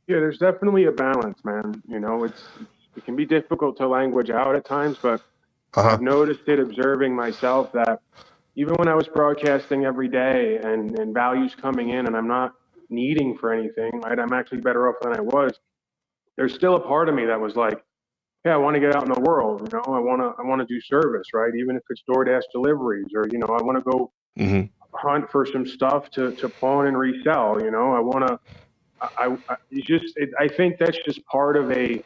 Yeah, there's definitely a balance, man. You know, it can be difficult to language out at times, but Uh-huh. I've noticed it observing myself that even when I was broadcasting every day and values coming in and I'm not needing for anything, right? I'm actually better off than I was. There's still a part of me that was like, yeah, I want to get out in the world, you know, I want to do service, right? Even if it's DoorDash deliveries or, you know, I want to go Hmm. hunt for some stuff to pawn and resell, you know, I want to, I think that's just part of an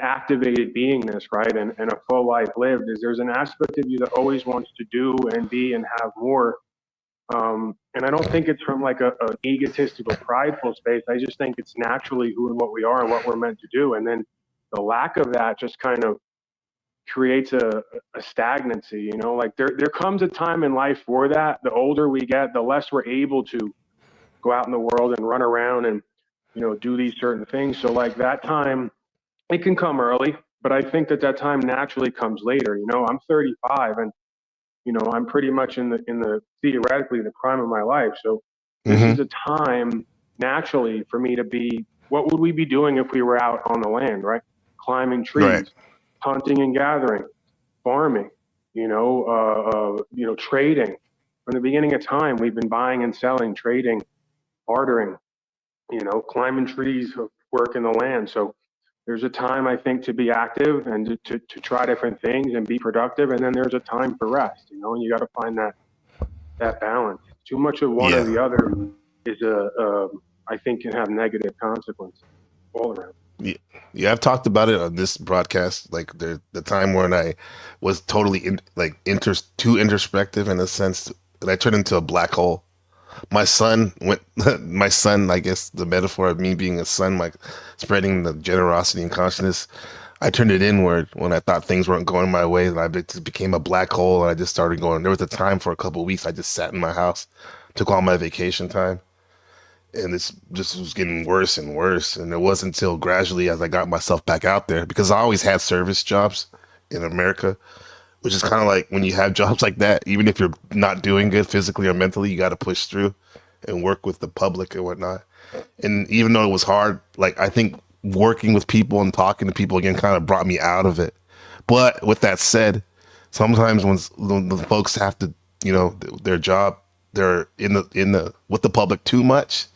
activated beingness, right? And a full life lived is there's an aspect of you that always wants to do and be and have more. And I don't think it's from like a egotistical, prideful space. I just think it's naturally who and what we are and what we're meant to do. And then the lack of that just kind of creates a stagnancy, you know, like there comes a time in life for that. The older we get, the less we're able to go out in the world and run around and, you know, do these certain things. So like that time, it can come early, but I think that time naturally comes later. You know, I'm 35 and, you know, I'm pretty much in the theoretically the prime of my life. So this Hmm. is a time naturally for me to be, what would we be doing if we were out on the land, right? Climbing Right. trees, hunting and gathering, farming, trading. From the beginning of time, we've been buying and selling, trading, bartering, you know, climbing trees, working the land. So there's a time I think to be active and to try different things and be productive. And then there's a time for rest, you know, and you got to find that balance. Too much of one or Yeah. the other is I think can have negative consequences all around. Yeah, yeah, I've talked about it on this broadcast. Like the time when I was totally too introspective in a sense that I turned into a black hole. My son went. My son, I guess the metaphor of me being a son, like spreading the generosity and consciousness. I turned it inward when I thought things weren't going my way, and just became a black hole. And I just started going. There was a time for a couple of weeks I just sat in my house, took all my vacation time, and this just was getting worse and worse. And it wasn't until gradually as I got myself back out there, because I always had service jobs in America, which is kind of like when you have jobs like that, even if you're not doing good physically or mentally, you got to push through and work with the public and whatnot. And even though it was hard, like I think working with people and talking to people again kind of brought me out of it. But with that said, sometimes when the folks have to, their job, they're in the with the public too much.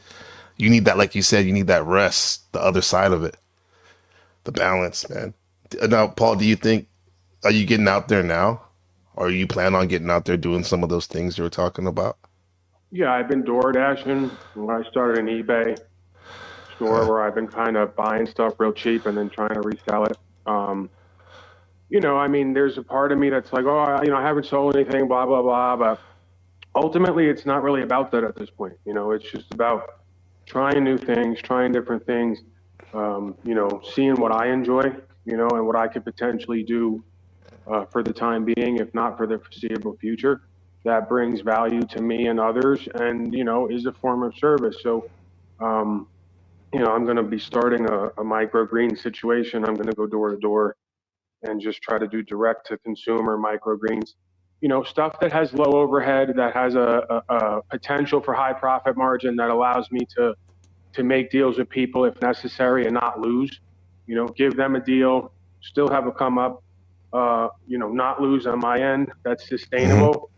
You need that, like you said, you need that rest, the other side of it, the balance, man. Now, Paul, do you think, are you getting out there now? Or you plan on getting out there doing some of those things you were talking about? Yeah, I've been door dashing. I started an eBay store Uh, where I've been kind of buying stuff real cheap and then trying to resell it. I mean, there's a part of me that's like, oh, I haven't sold anything, blah, blah, blah. But ultimately, it's not really about that at this point. You know, it's just about trying new things, trying different things, seeing what I enjoy, and what I could potentially do for the time being, if not for the foreseeable future, that brings value to me and others and, is a form of service. So, um, I'm going to be starting a microgreen situation. I'm going to go door to door and just try to do direct to consumer microgreens. Stuff that has low overhead, that has a potential for high profit margin, that allows me to make deals with people if necessary and not lose. Give them a deal, still have a come up, not lose on my end. That's mhm. sustainable,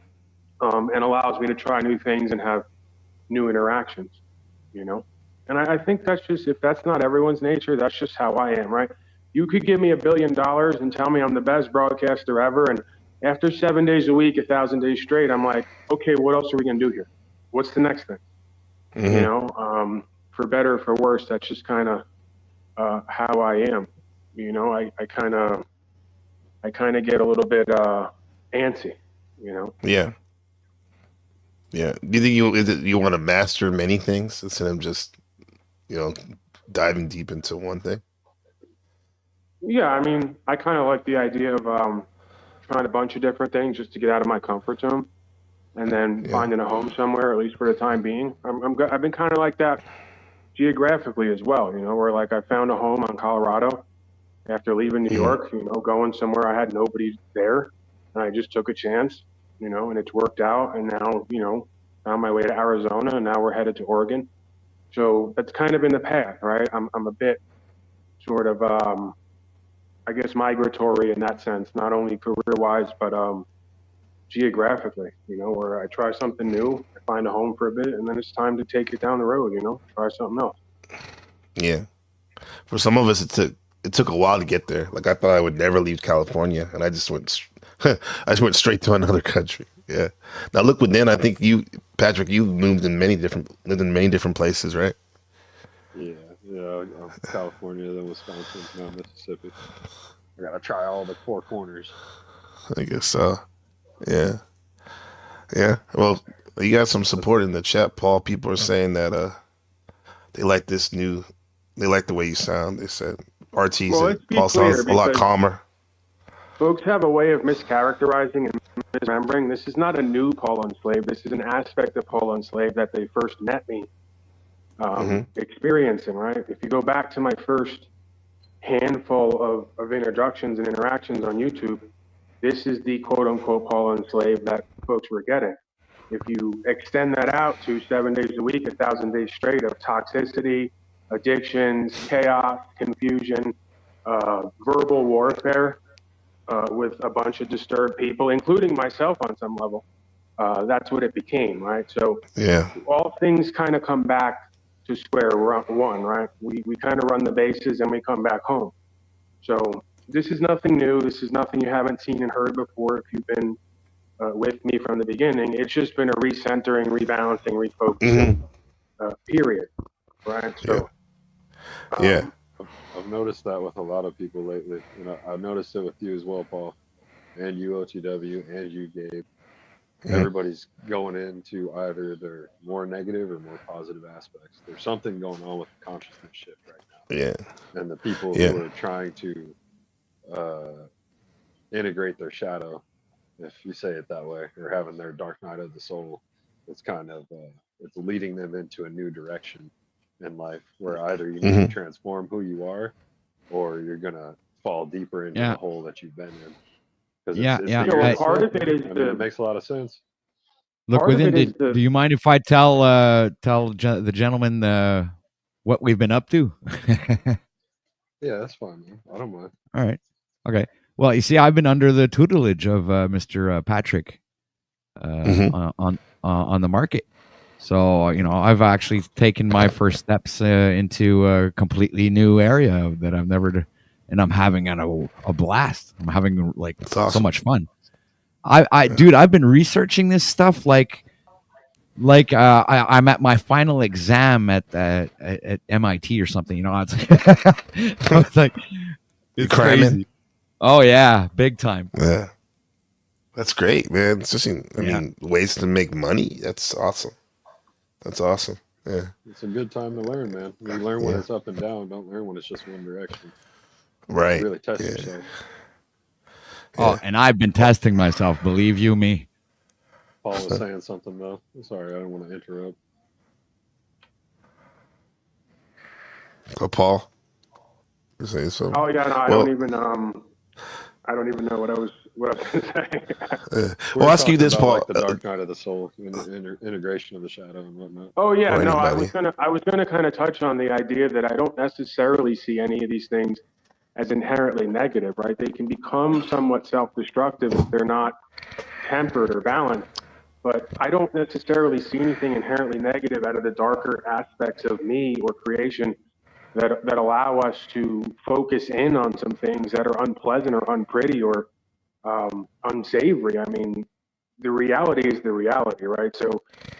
and allows me to try new things and have new interactions. You know, and I think that's just, if that's not everyone's nature, that's just how I am, right? You could give me $1 billion and tell me I'm the best broadcaster ever, and after 7 days a week, 1,000 days straight, I'm like, okay, what else are we gonna do here? What's the next thing? You Mhm. know, for better or for worse, that's just kind of how I am. I kind of get a little bit antsy. You know. Yeah. Yeah. Do you think you want to master many things instead of just, you know, diving deep into one thing? Yeah, I mean, I kind of like the idea of trying a bunch of different things just to get out of my comfort zone. and then finding a home somewhere, at least for the time being. I've been kind of like that geographically as well, where like I found a home on Colorado after leaving New Mhm. York, going somewhere I had nobody there, and I just took a chance, and it's worked out. And now, found my way to Arizona, and now we're headed to Oregon. So that's kind of been the path, right? I'm a bit sort of, I guess, migratory in that sense, not only career wise, but geographically, where I try something new, I find a home for a bit, and then it's time to take it down the road, try something else. Yeah. For some of us, it took a while to get there. Like I thought I would never leave California, and I just I just went straight to another country. Yeah. Now look, within I think you, Patrick, you lived in many different places, right? Yeah, California, then Wisconsin, now Mississippi. I gotta try all the four corners. I guess so. Yeah. Yeah. Well, you got some support in the chat, Paul. People are saying that they like this new, they like the way you sound. They said RT Well, said let's be Paul clear sounds a lot because calmer. folks have a way of mischaracterizing and misremembering. This is not a new Paul Unslaved. This is an aspect of Paul Unslaved that they first met me Hmm. experiencing, right? If you go back to my first handful of introductions and interactions on YouTube, this is the quote unquote Paul Unslaved that folks were getting. If you extend that out to 7 days a week, 1,000 days straight of toxicity, addictions, chaos, confusion, verbal warfare with a bunch of disturbed people, including myself on some level, that's what it became, right? So Yeah. all things kind of come back to square one, right? We kind of run the bases and we come back home. So this is nothing new. This is nothing you haven't seen and heard before if you've been with me from the beginning. It's just been a recentering, rebalancing, refocusing Hmm. period, right? Yeah. So, Yeah. I've noticed that with a lot of people lately. I've noticed it with you as well, Paul, and you, OTW, and you, Gabe. Hmm. Everybody's going into either their more negative or more positive aspects. There's something going on with the consciousness shift right Yeah. now. And the people Yeah. who are trying to integrate their shadow, if you say it that way, or having their dark night of the soul, it's kind of it's leading them into a new direction in life where either you need to Hmm. transform who you are or you're gonna fall deeper into Yeah, the hole that you've been in because yeah, it's yeah. the yeah, well, year of the part of snake, it man. is I mean, it makes a lot of sense. Look part of within. it is Do you mind if I tell the gentleman what we've been up to? Yeah, that's fine, man. I don't mind. All right. Okay. Well, you see, I've been under the tutelage of Mr. Patrick Hmm. on the market. So I've actually taken my first steps into a completely new area that I've never, and I'm having a blast. I'm having like It's so awesome. much fun. Dude, I've been researching this stuff I'm at my final exam at MIT or something. It's it's like You it's cramming? crazy. Oh yeah, big time. Yeah. That's great, man. Especially, I Yeah. mean, ways to make money. That's awesome. That's awesome. Yeah. It's a good time to learn, man. You learn when Yeah. it's up and down. Don't learn when it's just one direction. Right. Really test Yeah. yourself. Oh, Yeah. and I've been testing myself. Believe you me. Paul was saying something though. Sorry, I don't want to interrupt. Go, Paul. You say something? oh yeah, no, Well, I don't even know what I was going to say. We I'll were ask you talking this, about Paul. like the dark night of the soul, and the integration of the shadow and whatnot. Oh yeah, Or no, anybody. I was gonna kind of touch on the idea that I don't necessarily see any of these things as inherently negative, right? They can become somewhat self-destructive if they're not tempered or balanced. But I don't necessarily see anything inherently negative out of the darker aspects of me or creation that allow us to focus in on some things that are unpleasant or unpretty or unsavory. I mean, the reality is the reality, right? So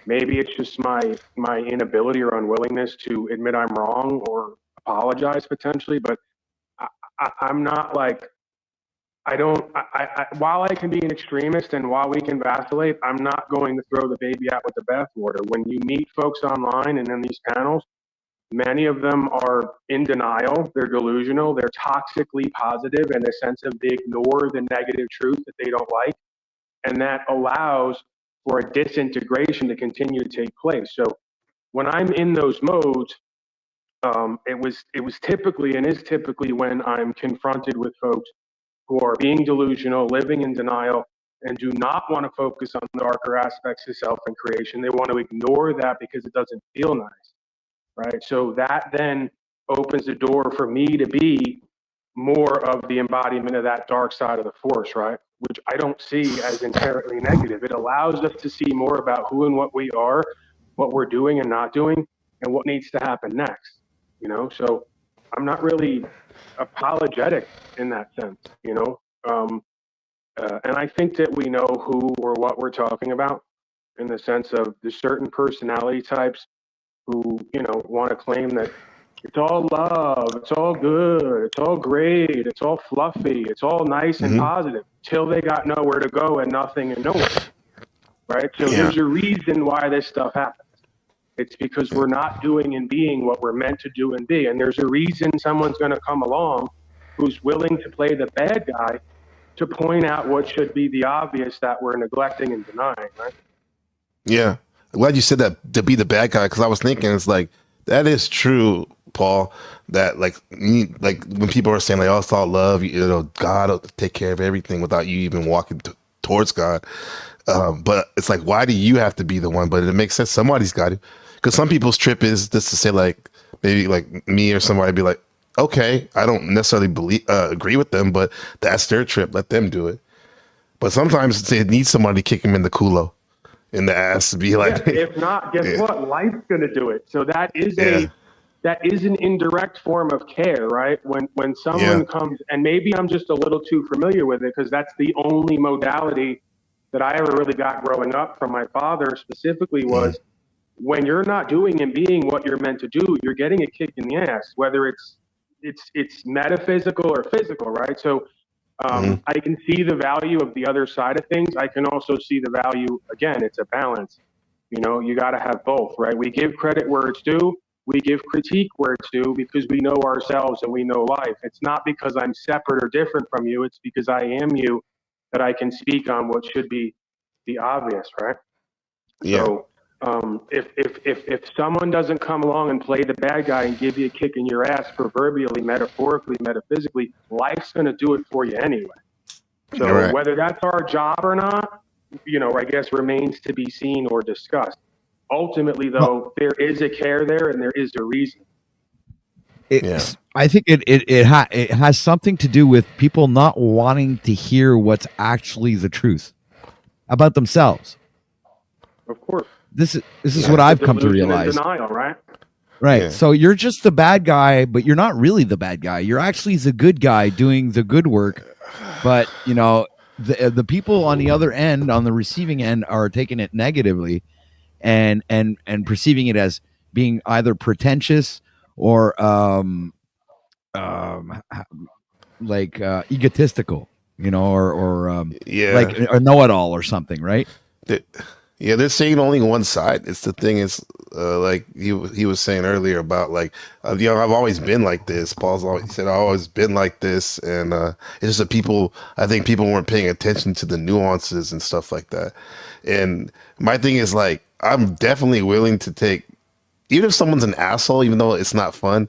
maybe it's just my inability or unwillingness to admit I'm wrong or apologize potentially, but I'm not like I don't. While I can be an extremist and while we can vacillate, I'm not going to throw the baby out with the bathwater. When you meet folks online and in these panels, many of them are in denial. They're delusional. They're toxically positive in the sense of they ignore the negative truth that they don't like, and that allows for a disintegration to continue to take place. So when I'm in those modes, it was typically and is typically when I'm confronted with folks who are being delusional, living in denial, and do not want to focus on the darker aspects of self and creation. They want to ignore that because it doesn't feel nice, right? So that then opens the door for me to be more of the embodiment of that dark side of the force, right? Which I don't see as inherently negative. It allows us to see more about who and what we are, what we're doing and not doing, and what needs to happen next, you know? So I'm not really apologetic in that sense, you know? And I think that we know who or what we're talking about in the sense of the certain personality types who, you know, want to claim that it's all love, it's all good, it's all great, it's all fluffy, it's all nice and positive, till they got nowhere to go and nothing and no one, right? So there's a reason why this stuff happens. It's because we're not doing and being what we're meant to do and be. And there's a reason someone's going to come along who's willing to play the bad guy to point out what should be the obvious that we're neglecting and denying, right? Yeah. I'm glad you said that, to be the bad guy, because I was thinking, it's like, that is true, Paul, that like when people are saying like, oh, it's all love, you know, God will take care of everything without you even walking towards God. But it's like, why do you have to be the one? But it makes sense. Somebody's got to. Because some people's trip is just to say, like, maybe like me or somebody be like, okay, I don't necessarily agree with them, but that's their trip. Let them do it. But sometimes they need somebody to kick them in the culo, in the ass, to be like, if not, guess what? Life's gonna do it. So that is an indirect form of care, right? When someone comes, and maybe I'm just a little too familiar with it because that's the only modality that I ever really got growing up from my father specifically was when you're not doing and being what you're meant to do, you're getting a kick in the ass, whether it's metaphysical or physical, right? So I can see the value of the other side of things. I can also see the value, again, it's a balance. You know, you got to have both, right? We give credit where it's due. We give critique where it's due because we know ourselves and we know life. It's not because I'm separate or different from you. It's because I am you that I can speak on what should be the obvious, right? yeah. So if someone doesn't come along and play the bad guy and give you a kick in your ass, proverbially, metaphorically, metaphysically, life's going to do it for you anyway. So whether that's our job or not, you know, I guess remains to be seen or discussed. Ultimately, though, there is a care there and there is a reason. I think it has something to do with people not wanting to hear what's actually the truth about themselves. Of course. This is what I've come to realize. Denial, right? Right. Yeah. So you're just the bad guy, but you're not really the bad guy. You're actually the good guy doing the good work. But, you know, the people on the other end, on the receiving end, are taking it negatively and perceiving it as being either pretentious or egotistical, you know, or like a know-it-all or something, right? They're saying only one side. It's the thing is, like he was saying earlier about like, you know, I've always been like this. Paul's always said I've always been like this, and it's just that I think people weren't paying attention to the nuances and stuff like that. And my thing is like, I'm definitely willing to take, even if someone's an asshole, even though it's not fun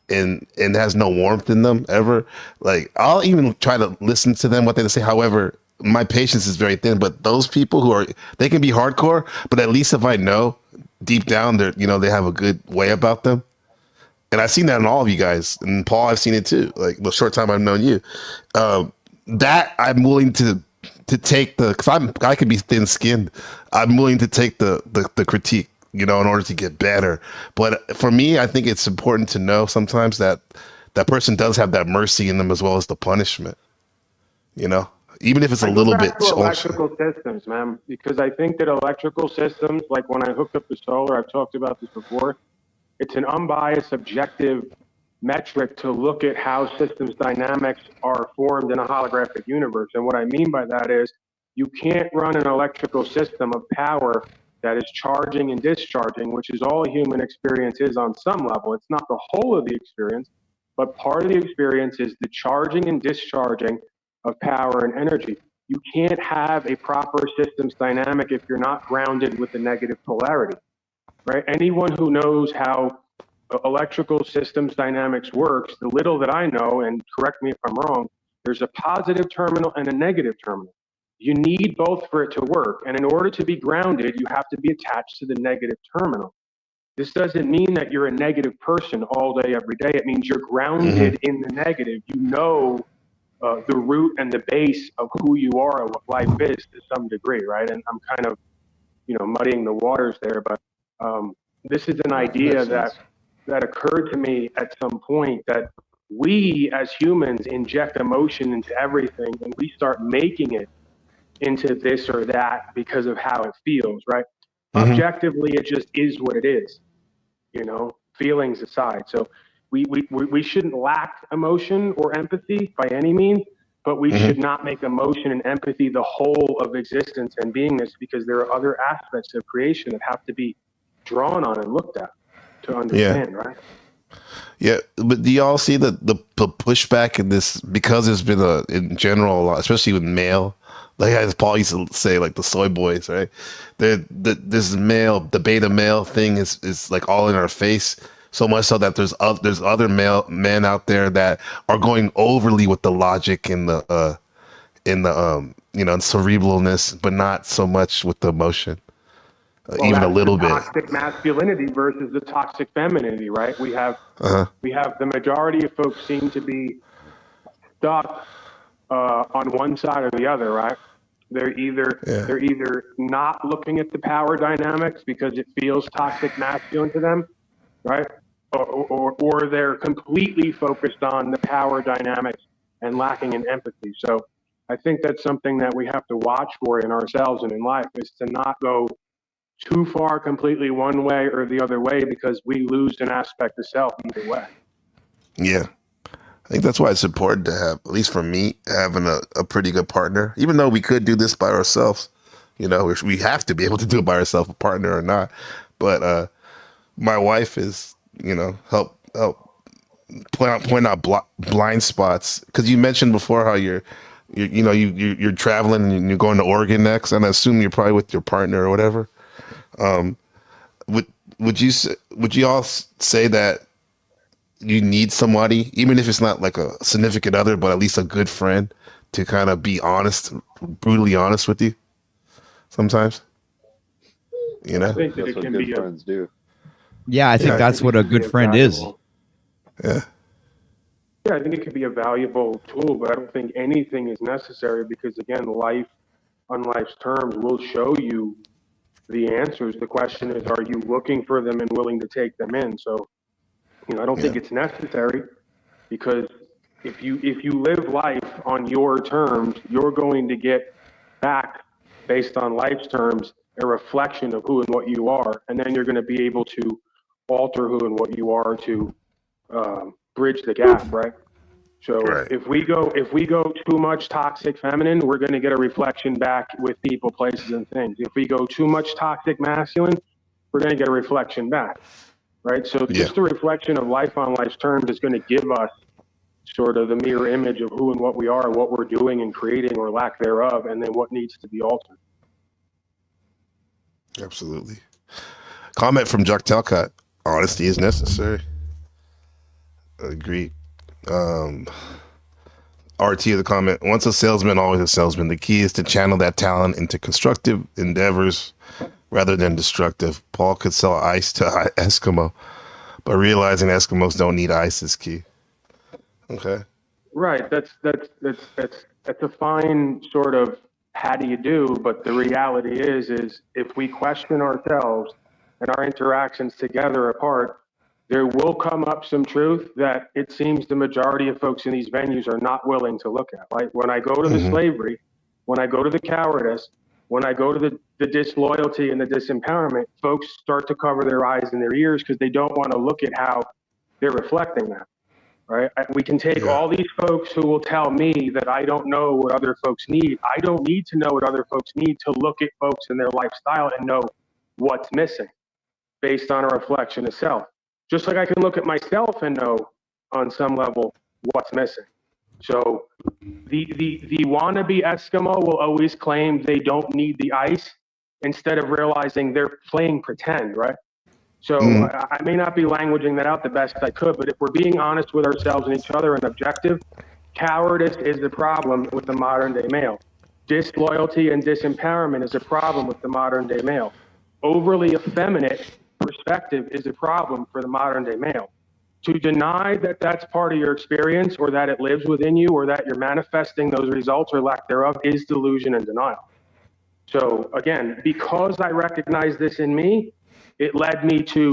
and has no warmth in them ever, like I'll even try to listen to them, what they say. However, my patience is very thin, but those people they can be hardcore, but at least if I know deep down they have a good way about them. And I've seen that in all of you guys, and Paul, I've seen it too. Like the short time I've known you, that I'm willing to take because I could be thin skinned. I'm willing to take the critique, you know, in order to get better. But for me, I think it's important to know sometimes that that person does have that mercy in them as well as the punishment, you know. Even if it's a little bit. Electrical systems, man, because I think that electrical systems, like when I hook up the solar, I've talked about this before, it's an unbiased, objective metric to look at how systems dynamics are formed in a holographic universe. And what I mean by that is you can't run an electrical system of power that is charging and discharging, which is all a human experience is on some level. It's not the whole of the experience, but part of the experience is the charging and discharging of power and energy. you can't have a proper systems dynamic if you're not grounded with the negative polarity, right? Anyone who knows how electrical systems dynamics works, the little that I know, and correct me if I'm wrong, there's a positive terminal and a negative terminal. You need both for it to work. And in order to be grounded, you have to be attached to the negative terminal. This doesn't mean that you're a negative person all day, every day. It means you're grounded in the negative. You know the root and the base of who you are and what life is to some degree, right? And I'm kind of, muddying the waters there, but this is an idea that occurred to me at some point, that we as humans inject emotion into everything and we start making it into this or that because of how it feels, right? Objectively, it just is what it is, feelings aside. So we shouldn't lack emotion or empathy by any means, but we should not make emotion and empathy the whole of existence and beingness, because there are other aspects of creation that have to be drawn on and looked at to understand, right? Yeah, but do y'all see the pushback in this, because there's been in general a lot, especially with male, like as Paul used to say, like the soy boys, right? This the beta male thing is like all in our face, so much so that there's other men out there that are going overly with the logic and the cerebralness, but not so much with the emotion. Even a little bit. Toxic masculinity versus the toxic femininity, right? We have the majority of folks seem to be stuck on one side or the other, right? They're either not looking at the power dynamics because it feels toxic masculine to them, right? Or they're completely focused on the power dynamics and lacking in empathy. So I think that's something that we have to watch for in ourselves and in life, is to not go too far completely one way or the other way, because we lose an aspect of self either way. Yeah. I think that's why it's important to have, at least for me, having a pretty good partner, even though we could do this by ourselves. We have to be able to do it by ourselves, a partner or not. But my wife is, help point out blind spots. Because you mentioned before how you're traveling and you're going to Oregon next, and I assume you're probably with your partner or whatever. Would you all say that you need somebody, even if it's not like a significant other, but at least a good friend, to kind of be honest, brutally honest with you sometimes? I think that That's what good friends do. Yeah, I think that's what a good friend is. Yeah. Yeah, I think it could be a valuable tool, but I don't think anything is necessary, because again, life on life's terms will show you the answers. The question is, are you looking for them and willing to take them in? So, I don't think it's necessary, because if you live life on your terms, you're going to get back, based on life's terms, a reflection of who and what you are, and then you're going to be able to alter who and what you are to bridge the gap, right? So if we go too much toxic feminine, we're going to get a reflection back with people, places, and things. If we go too much toxic masculine, we're going to get a reflection back, right? So just a reflection of life on life's terms is going to give us sort of the mirror image of who and what we are, and what we're doing and creating or lack thereof, and then what needs to be altered. Absolutely. Comment from Jack Talcott: honesty is necessary. Agreed. RT of the comment: once a salesman, always a salesman. The key is to channel that talent into constructive endeavors rather than destructive. Paul could sell ice to Eskimo, but realizing Eskimos don't need ice is key. Okay. Right. That's a fine sort of how do you do, but the reality is if we question ourselves and our interactions together apart, there will come up some truth that it seems the majority of folks in these venues are not willing to look at. Like when I go to the slavery, when I go to the cowardice, when I go to the disloyalty and the disempowerment, folks start to cover their eyes and their ears because they don't want to look at how they're reflecting that, right? We can take all these folks who will tell me that I don't know what other folks need. I don't need to know what other folks need to look at folks and their lifestyle and know what's missing based on a reflection of self. Just like I can look at myself and know on some level what's missing. So the wannabe Eskimo will always claim they don't need the ice instead of realizing they're playing pretend, right? So Mhm. I may not be languaging that out the best I could, but if we're being honest with ourselves and each other and objective, cowardice is the problem with the modern day male. Disloyalty and disempowerment is a problem with the modern day male. Overly effeminate perspective is a problem for the modern day male. To deny that that's part of your experience or that it lives within you or that you're manifesting those results or lack thereof is delusion and denial. So again, because I recognize this in me, it led me to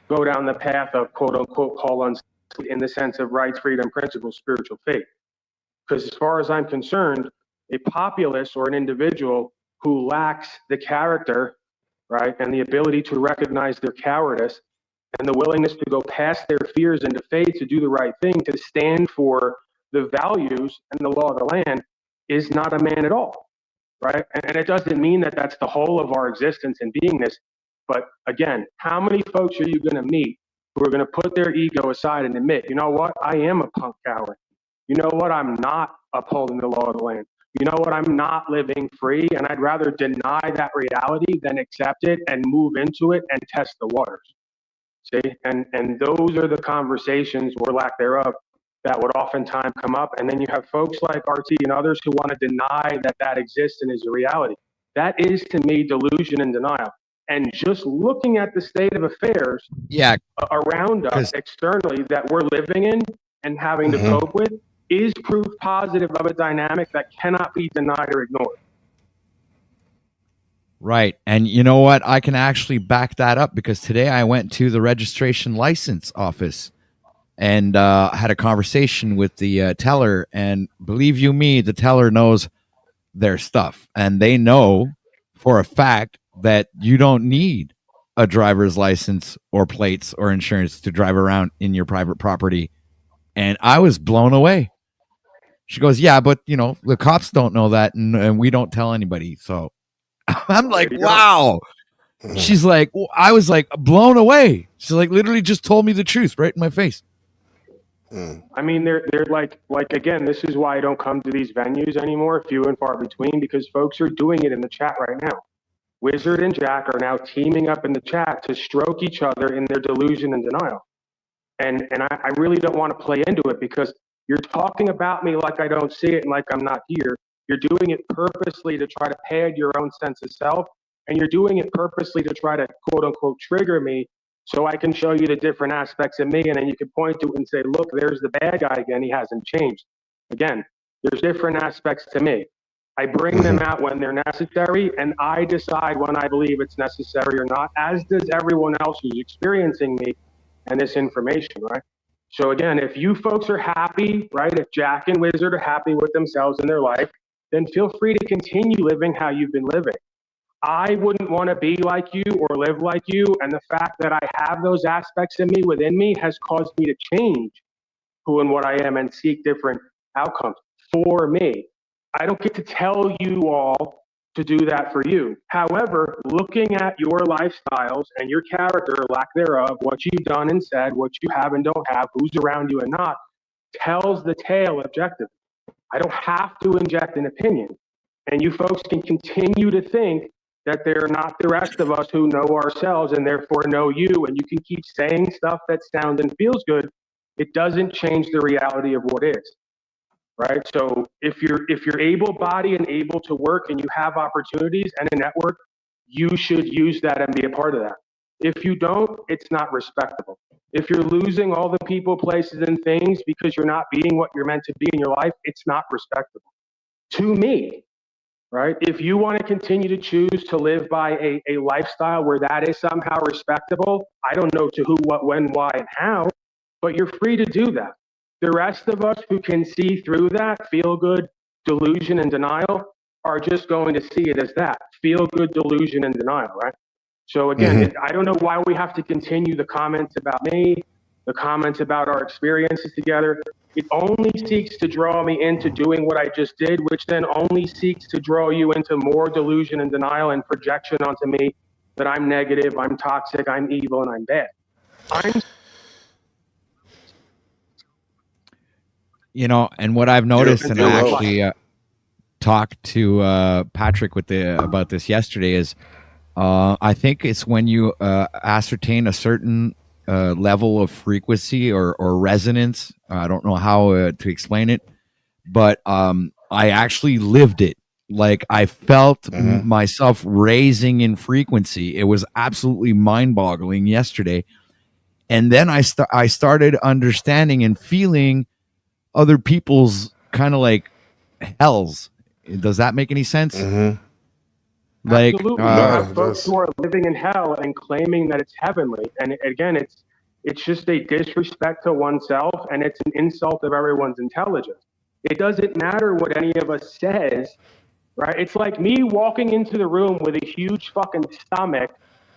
go down the path of quote unquote Paul Unslaved in the sense of rights, freedom, principles, spiritual faith. Because as far as I'm concerned, a populace or an individual who lacks the character, right, and the ability to recognize their cowardice and the willingness to go past their fears into faith to do the right thing, to stand for the values and the law of the land is not a man at all, right? And it doesn't mean that that's the whole of our existence and beingness. But again, how many folks are you going to meet who are going to put their ego aside and admit, you know what, I am a punk coward. You know what, I'm not upholding the law of the land. You know what, I'm not living free, and I'd rather deny that reality than accept it and move into it and test the waters. See, and those are the conversations or lack thereof that would oftentimes come up. And then you have folks like RT and others who want to deny that that exists and is a reality. That is to me delusion and denial. And just looking at the state of affairs Yeah, around us because externally that we're living in and having to Mhm. cope with is proof positive of a dynamic that cannot be denied or ignored. right. And you know what? I can actually back that up because today I went to the registration license office and had a conversation with the teller. And believe you me, the teller knows their stuff. And they know for a fact that you don't need a driver's license or plates or insurance to drive around in your private property. And I was blown away. She goes, yeah, but you know, the cops don't know that, and we don't tell anybody. So I'm There like, you go. wow. Mhm. She's like, I was like blown away. She's like, literally just told me the truth right in my face. Mhm. I mean, they're like again, this is why I don't come to these venues anymore, few and far between, because folks are doing it in the chat right now. Wizard and Jack are now teaming up in the chat to stroke each other in their delusion and denial. And I really don't want to play into it because you're talking about me like I don't see it and like I'm not here. You're doing it purposely to try to pad your own sense of self, and you're doing it purposely to try to quote unquote trigger me so I can show you the different aspects of me, and then you can point to it and say, look, there's the bad guy again. He hasn't changed. Again, there's different aspects to me. I bring them out when they're necessary, and I decide when I believe it's necessary or not, as does everyone else who's experiencing me and this information, right? So again, if you folks are happy, right, if Jack and Wizard are happy with themselves in their life, then feel free to continue living how you've been living. I wouldn't want to be like you or live like you, and the fact that I have those aspects of me within me has caused me to change who and what I am and seek different outcomes for me. I don't get to tell you all to do that for you. However, looking at your lifestyles and your character, lack thereof, what you've done and said, what you have and don't have, who's around you and not, tells the tale objectively. I don't have to inject an opinion. And you folks can continue to think that they're not the rest of us who know ourselves and therefore know you. And you can keep saying stuff that sounds and feels good. It doesn't change the reality of what is, right? So if you're able-bodied and able to work and you have opportunities and a network, you should use that and be a part of that. If you don't, it's not respectable. If you're losing all the people, places, and things because you're not being what you're meant to be in your life, it's not respectable. To me, right? If you want to continue to choose to live by a lifestyle where that is somehow respectable, I don't know to who, what, when, why, and how, but you're free to do that. The rest of us who can see through that feel good, delusion, and denial are just going to see it as that feel good, delusion, and denial, right? So again, I don't know why we have to continue the comments about me, the comments about our experiences together. It only seeks to draw me into doing what I just did, which then only seeks to draw you into more delusion and denial and projection onto me that I'm negative, I'm toxic, I'm evil, and I'm bad. I'm you know, and what I've noticed, and you're I low. actually talked to Patrick about this yesterday, is I think it's when you ascertain a certain level of frequency or resonance. I don't know how to explain it, but I actually lived it. Like I felt myself raising in frequency. It was absolutely mind-boggling yesterday. And then I started understanding and feeling other people's kind of like hells. Does that make any sense? Like, Absolutely. You No, have it folks does. who are living in hell and claiming that it's heavenly. And again, it's just a disrespect to oneself, and it's an insult of everyone's intelligence. It doesn't matter what any of us says, right? It's like me walking into the room with a huge fucking stomach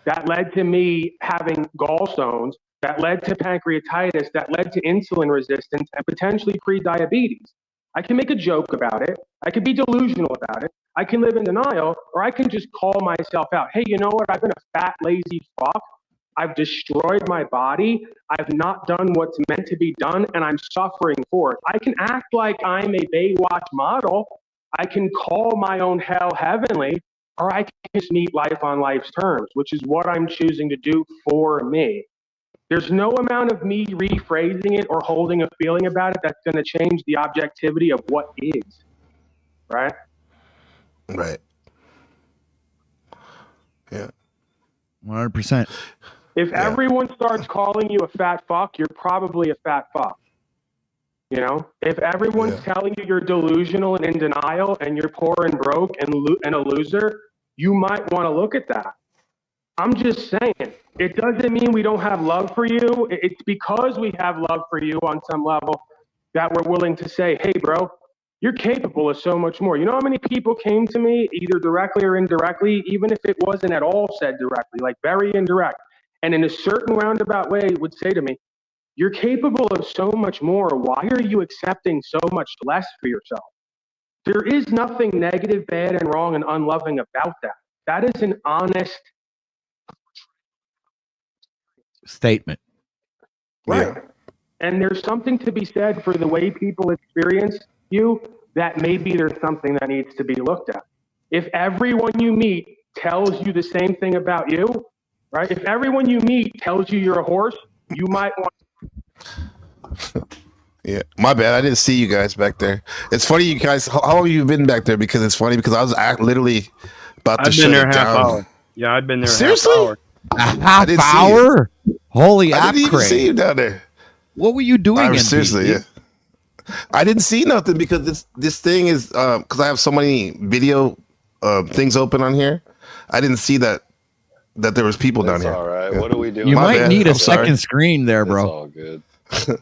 that led to me having gallstones, that led to pancreatitis, that led to insulin resistance, and potentially pre-diabetes. I can make a joke about it. I can be delusional about it. I can live in denial, or I can just call myself out. Hey, you know what? I've been a fat, lazy fuck. I've destroyed my body. I've not done what's meant to be done, and I'm suffering for it. I can act like I'm a Baywatch model. I can call my own hell heavenly, or I can just meet life on life's terms, which is what I'm choosing to do for me. There's no amount of me rephrasing it or holding a feeling about it that's going to change the objectivity of what is, right? Right. Yeah. 100%. If Yeah. everyone starts calling you a fat fuck, you're probably a fat fuck. You know, if everyone's telling you you're delusional and in denial and you're poor and broke and a loser, you might want to look at that. I'm just saying, it doesn't mean we don't have love for you. It's because we have love for you on some level that we're willing to say, hey, bro, you're capable of so much more. You know how many people came to me, either directly or indirectly, even if it wasn't at all said directly, like very indirect, and in a certain roundabout way would say to me, you're capable of so much more. Why are you accepting so much less for yourself? There is nothing negative, bad, and wrong and unloving about that. That is an honest Statement. right. Yeah. And there's something to be said for the way people experience you, that maybe there's something that needs to be looked at. If everyone you meet tells you the same thing about you, right? If everyone you meet tells you you're a horse, you might want. Yeah. My bad. I didn't see you guys back there. It's funny, you guys. How long have you been back there? Because it's funny because I was literally about to I've shut been there it half down. hour. Yeah, I've been there Seriously? half hour. A half didn't see you. hour? Holy I app didn't even see crane. you down there. What were you doing? Seriously, NPC? yeah. I didn't see nothing because this thing is because I have so many video things open on here. I didn't see that there was people down It's here. all right. Yeah. What are we doing? You My might bad. need a I'm sorry. second screen there, It's bro. all good.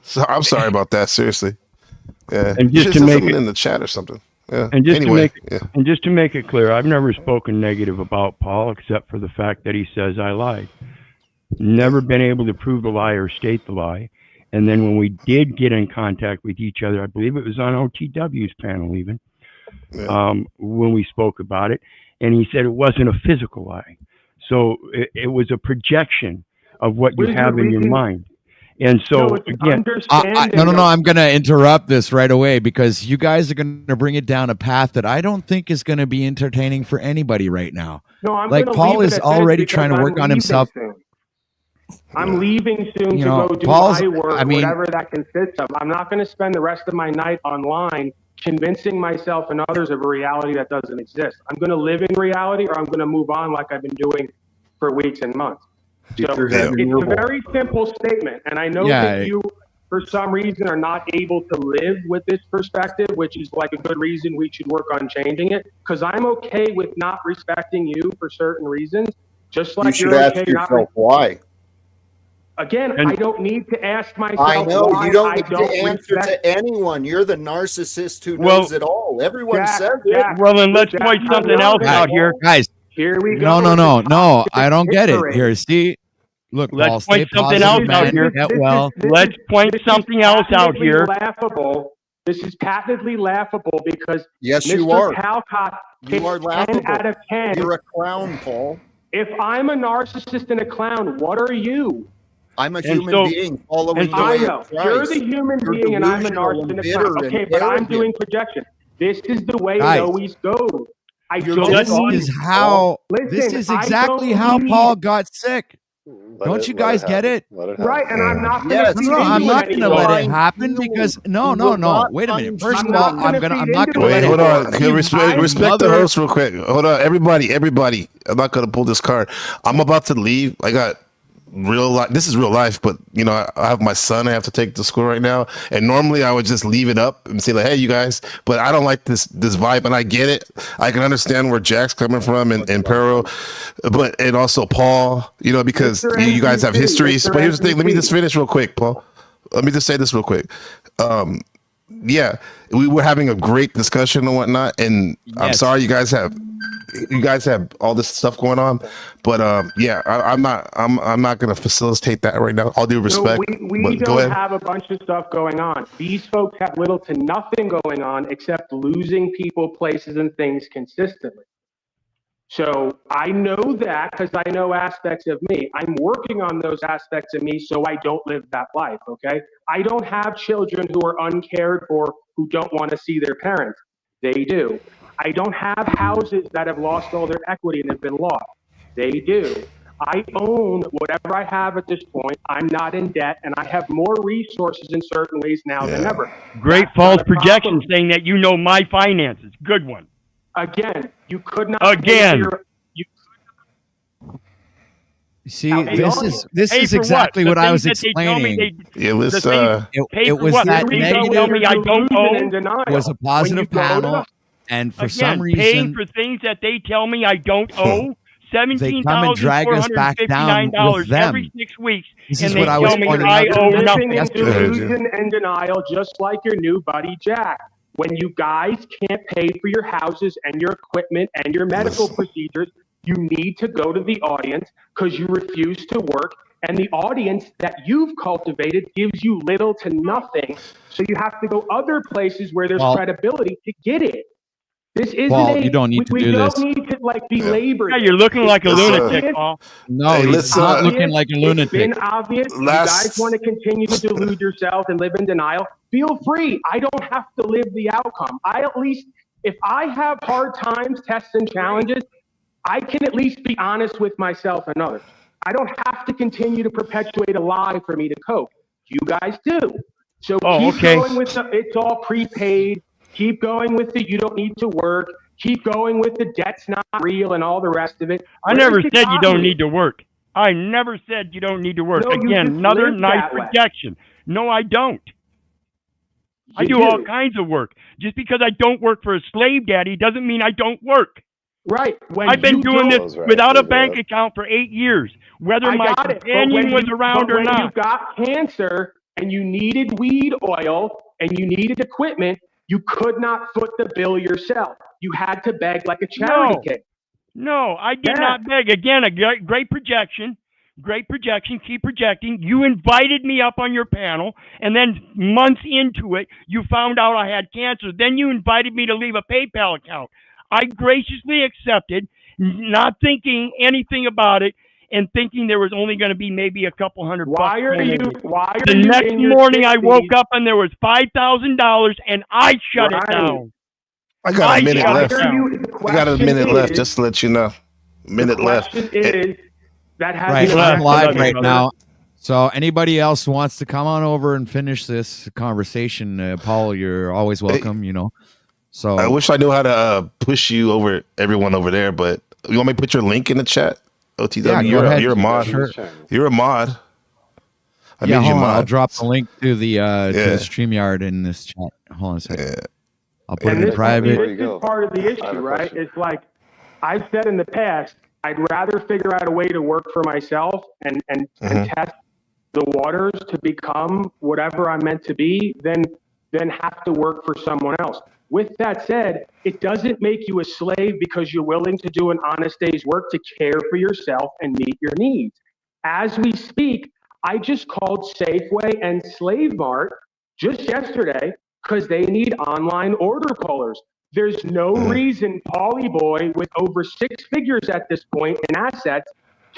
So I'm sorry about that. Seriously. Yeah. And You just should to say make something it- in the chat or something. Yeah. And just Anyway. to make it clear, I've never spoken negative about Paul except for the fact that he says I lied. Never been able to prove the lie or state the lie. And then when we did get in contact with each other, I believe it was on OTW's panel even, when we spoke about it, and he said it wasn't a physical lie. So it was a projection of what you have in your mind. And so, No, it's again, understanding. No. I'm going to interrupt this right away because you guys are going to bring it down a path that I don't think is going to be entertaining for anybody right now. No, I'm Like gonna Paul leave it is at this already because trying to I'm work on leaving himself. soon. I'm leaving soon You to know, go do Paul's- my work, I mean- whatever that consists of. I'm not going to spend the rest of my night online convincing myself and others of a reality that doesn't exist. I'm going to live in reality, or I'm going to move on like I've been doing for weeks and months. So it's a very simple statement, and I know that you, for some reason, are not able to live with this perspective, which is like a good reason we should work on changing it, because I'm okay with not respecting you for certain reasons, just like you should you're ask okay yourself why. Again, I don't need to ask myself I know why you don't I need don't to answer respect. to anyone. You're the narcissist who Well, knows it all. Everyone Jack, says it. Jack, well, then let's Jack, point I'm something not else gonna- out here. Guys, Here we go. no. I don't get it. Here, see. Look, Let's Paul, point stay something positive, else out man. here. Get well. Let's point something else out patently here. Laughable. This is patently laughable because Yes, Mr. you are. Talcott You are takes 10 laughable. out of 10. You're a clown, Paul. If I'm a narcissist and a clown, what are you? I'm a And human so- being following and the so- way I of know. You're Christ. the human You're being and I'm a delusional and narcissist. bitter and Okay, but I'm arrogant. doing projection. This is the way Guys. it always goes. I You're don't This just need is how. Listen, This is I exactly don't how need- Paul got sick. Let Don't it- you let guys get happen. it? Let it happen. Right, and I'm not going to Yes. feed No, into I'm it not going to anymore. let it Fine happen tune. because You no. will not Wait a minute. find First I'm of all, not gonna I'm feed not into going to it let Wait, it. hold anymore. on. Can I- respect the Mother- host real quick. Hold on, everybody. I'm not gonna pull this card. I'm about to leave. I got real life. This is real life, but you know, I have my son I have to take to school right now, and normally I would just leave it up and say like, "Hey, you guys," but I don't like this vibe, and I get it. I can understand where Jack's coming from and Pero, but and also Paul, you know, because Mr. you guys have NPC, histories. Mr. But here's the thing. Let me NPC. just finish real quick, Paul. Let me just say this real quick. Yeah, we were having a great discussion and whatnot, and I'm Yes. sorry you guys have all this stuff going on, but yeah, I'm not gonna facilitate that right now. All due respect, No, we but go don't ahead. have a bunch of stuff going on. These folks have little to nothing going on except losing people, places, and things consistently. So I know that because I know aspects of me. I'm working on those aspects of me so I don't live that life, okay? I don't have children who are uncared for, who don't want to see their parents. They do. I don't have houses that have lost all their equity and have been lost. They do. I own whatever I have at this point. I'm not in debt, and I have more resources in certain ways now than Yeah. ever. Great That's false not a problem. projection saying that you know my finances. Good one. Again, you could not. Again. See, Now, this Pay is for exactly what? what The I was things that they tell me explaining. It was the things- Pay It for was what? that The things Here we they go tell with me your I don't delusion owe. and denial. was a When positive you go to panel, and for some Again, paying reason for things that they tell me I don't owe. they come and drag us back down with every them. 6 weeks, This and is they what I tell was me pointing I out to owe Jack living in nothing. yesterday. delusion and denial, just like your new buddy Jack. When you guys can't pay for your houses and your equipment and your medical procedures, you need to go to the audience because you refuse to work. And the audience that you've cultivated gives you little to nothing. So you have to go other places where there's Well- credibility to get it. This isn't Paul, you don't need to we do don't this. need to like belabor. Yeah, you're looking like a It's, lunatic, Paul. No, Hey, he's let's, not uh, looking like a It's lunatic. been obvious. You guys want to continue to delude yourself and live in denial. Feel free. I don't have to live the outcome. I at least, if I have hard times, tests, and challenges, I can at least be honest with myself and others. I don't have to continue to perpetuate a lie for me to cope. You guys do. So keep okay. going with the it's all prepaid. Keep going with the you don't need to work. Keep going with the debt's not real and all the rest of it. I never said you don't need to work. I never said you don't need to work. No, you Again, just another live nice that way. projection. No, I don't. I You do all kinds of work. Just because I don't work for a slave daddy doesn't mean I don't work. Right. When I've been you doing don't- this Those right, without a those bank right. account for 8 years, whether I my got it. But companion was around or when you not. got cancer and you needed weed oil and you needed equipment, you could not foot the bill yourself. You had to beg like a charity No. kid. No, I did Yeah. not beg. Again, a great projection. Great projection. Keep projecting. You invited me up on your panel, and then months into it, you found out I had cancer. Then you invited me to leave a PayPal account. I graciously accepted, not thinking anything about it, and thinking there was only going to be maybe a couple $100 Why are you? going in. Why are The you next in your morning, I 60s? woke up and there was $5,000, and I shut it Right. down. I got a minute Why left. are you? The I got a question minute left, is- just to let you know. Minute the left. question is that has Right, an left. I'm effect live on right you. now. So anybody else wants to come on over and finish this conversation, Paul, you're always welcome. You know. So I wish I knew how to push you over everyone over there, but you want me to put your link in the chat? OTW, Yeah, go you're ahead. a mod. Sure. You're a mod. I yeah, made you hold on. mod. I'll drop the link to the Yeah. StreamYard in this chat. Hold on a second. Yeah. I'll put And it in this, private. Where you this go? is part of the I have issue, a right? question. It's like I've said in the past, I'd rather figure out a way to work for myself and test the waters to become whatever I'm meant to be than have to work for someone else. With that said, it doesn't make you a slave because you're willing to do an honest day's work to care for yourself and meet your needs. As we speak, I just called Safeway and Slave Mart just yesterday because they need online order pullers. There's no reason Paulie Boy with over 6 figures at this point in assets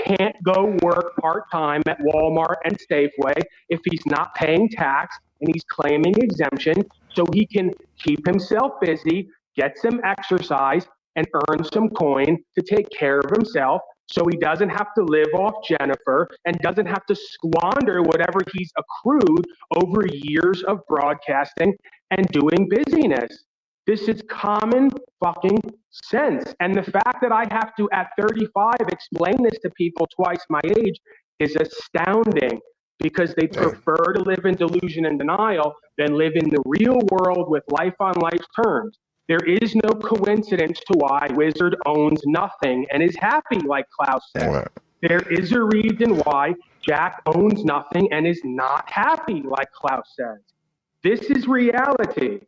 can't go work part-time at Walmart and Safeway if he's not paying tax and he's claiming exemption so he can keep himself busy, get some exercise, and earn some coin to take care of himself so he doesn't have to live off Jennifer and doesn't have to squander whatever he's accrued over years of broadcasting and doing busyness. This is common fucking sense. And the fact that I have to, at 35, explain this to people twice my age is astounding because they prefer to live in delusion and denial than live in the real world with life on life's terms. There is no coincidence to why Wizard owns nothing and is happy, like Klaus said. Right. There is a reason why Jack owns nothing and is not happy, like Klaus says. This is reality.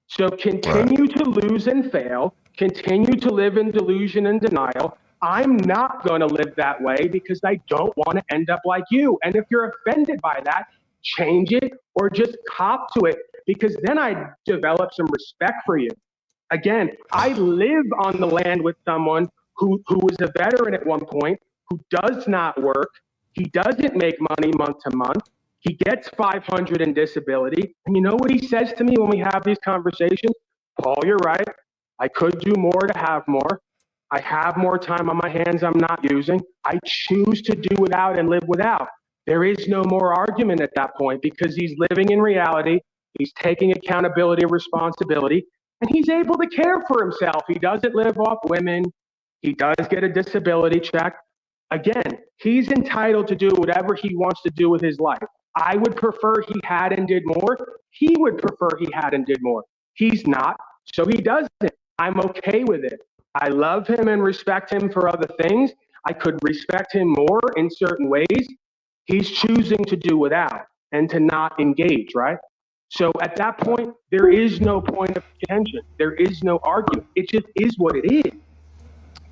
So continue to lose and fail, continue to live in delusion and denial. I'm not going to live that way because I don't want to end up like you. And if you're offended by that, change it or just cop to it, because then I develop some respect for you. Again, I live on the land with someone who was a veteran at one point, who does not work. He doesn't make money month to month. He gets 500 in disability. And you know what he says to me when we have these conversations? Paul, you're right. I could do more to have more. I have more time on my hands I'm not using. I choose to do without and live without. There is no more argument at that point because he's living in reality. He's taking accountability and responsibility, and he's able to care for himself. He doesn't live off women. He does get a disability check. Again, he's entitled to do whatever he wants to do with his life. I would prefer he had and did more. He would prefer he had and did more. He's not, so he doesn't. I'm okay with it. I love him and respect him for other things. I could respect him more in certain ways. He's choosing to do without and to not engage, right? So at that point, there is no point of contention. There is no argument. It just is what it is.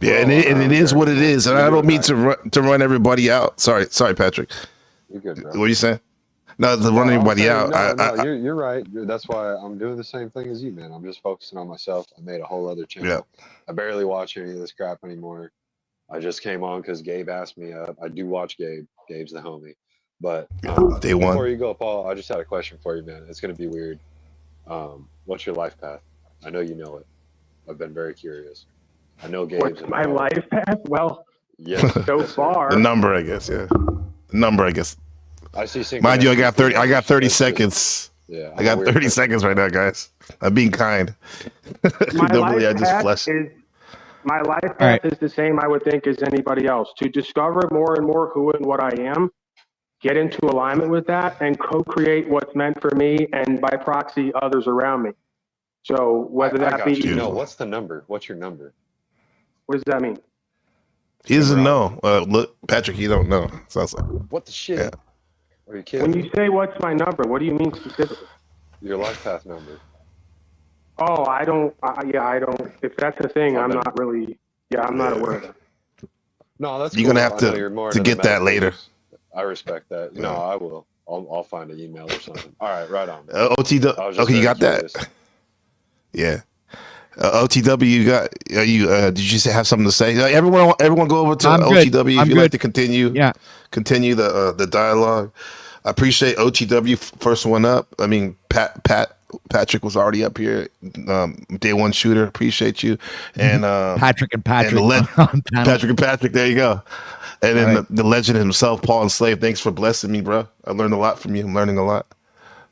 Yeah, and it is what it is. And I don't mean to run everybody out. Sorry, Patrick. You're good, bro. What are you saying? No, to run everybody out. You're right. That's why I'm doing the same thing as you, man. I'm just focusing on myself. I made a whole other channel. Yeah. I barely watch any of this crap anymore. I just came on because Gabe asked me up. I do watch Gabe. Gabe's the homie. But Day one. Before you go, Paul, I just had a question for you, man. It's going to be weird. What's your life path? I know you know it. I've been very curious. I know Gabe's. What's my life path? Well, yes, so far. The number, I guess. Yeah. The number, I guess. I see. Mind you, I got 30. I got 30 seconds. Yeah. I got 30 seconds right now, guys. I'm being kind. Normally, I just flesh. My life path is the same, I would think, as anybody else. To discover more and more who and what I am, get into alignment with that, and co-create what's meant for me and by proxy others around me. So whether that be, you know, what's the number? What's your number? What does that mean? He doesn't know. Look, Patrick, you don't know. Sounds like what the shit. Yeah. Are you kidding? When you say what's my number, what do you mean specifically? Your life path number. Oh, I don't. I don't. If that's a thing, I'm not really. Yeah, I'm not aware of that. No, that's. You're gonna have to get that later. I respect that. No, I will. I'll find an email or something. All right, right on. OTW. Okay, you got that. Yeah. OTW, you got you. Did you have something to say? Everyone go over to OTW if you'd like to continue. Yeah. Continue the dialogue. I appreciate OTW first one up. I mean, Patrick was already up here. Day one shooter. Appreciate you. And Patrick. And Patrick and Patrick. There you go. And then the legend himself, Paul Enslaved. Thanks for blessing me, bro. I learned a lot from you. I'm learning a lot.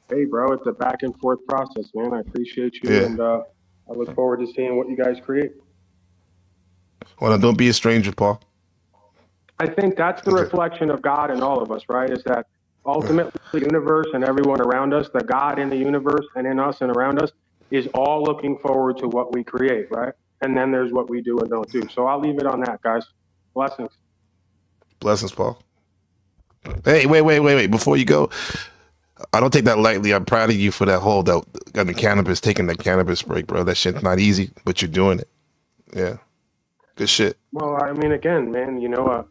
Hey, bro, it's a back and forth process, man. I appreciate you, and I look forward to seeing what you guys create. Well, don't be a stranger, Paul. I think that's the reflection of God in all of us, right? Is that ultimately the universe and everyone around us, the God in the universe and in us and around us, is all looking forward to what we create, right? And then there's what we do and don't do. So I'll leave it on that, guys. Blessings. Blessings, Paul. Hey, wait. Before you go, I don't take that lightly. I'm proud of you for that whole taking the cannabis break, bro. That shit's not easy, but you're doing it. Yeah. Good shit. Well, I mean, again, man, you know,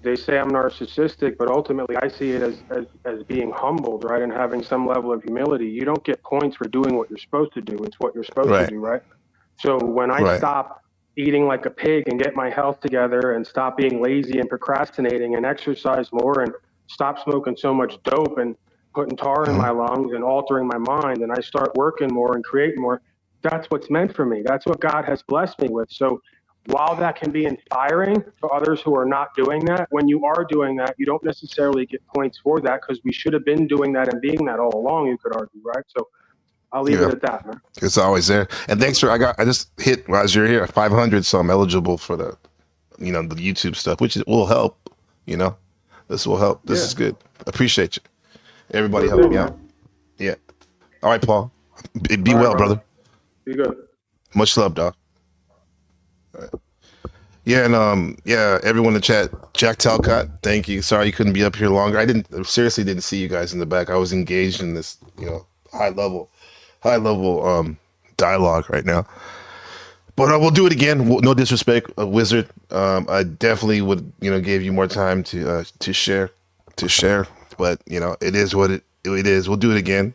they say I'm narcissistic, but ultimately I see it as being humbled, right? And having some level of humility. You don't get points for doing what you're supposed to do. It's what you're supposed to do, right? So when I stop eating like a pig and get my health together and stop being lazy and procrastinating and exercise more and stop smoking so much dope and putting tar in Mhm. my lungs and altering my mind, and I start working more and creating more, that's what's meant for me. That's what God has blessed me with. So while that can be inspiring to others who are not doing that, when you are doing that, you don't necessarily get points for that because we should have been doing that and being that all along, you could argue, right? So I'll leave it Yeah, at that, man. it's always there. And thanks for I just hit as you're here 500, so I'm eligible for the the YouTube stuff, which will help. You know, this will help. This Yeah. is good. Appreciate you. Everybody Sure help thing, me man. out. Yeah. All right, Paul. Be All right, well, brother. Be good. Much love, dog. Yeah, and everyone in the chat, Jack Talcott, thank you. Sorry you couldn't be up here longer. I seriously didn't see you guys in the back. I was engaged in this, high level dialogue right now. But we'll do it again. No disrespect, Wizard. I definitely would, give you more time to share, But it is what it is. We'll do it again.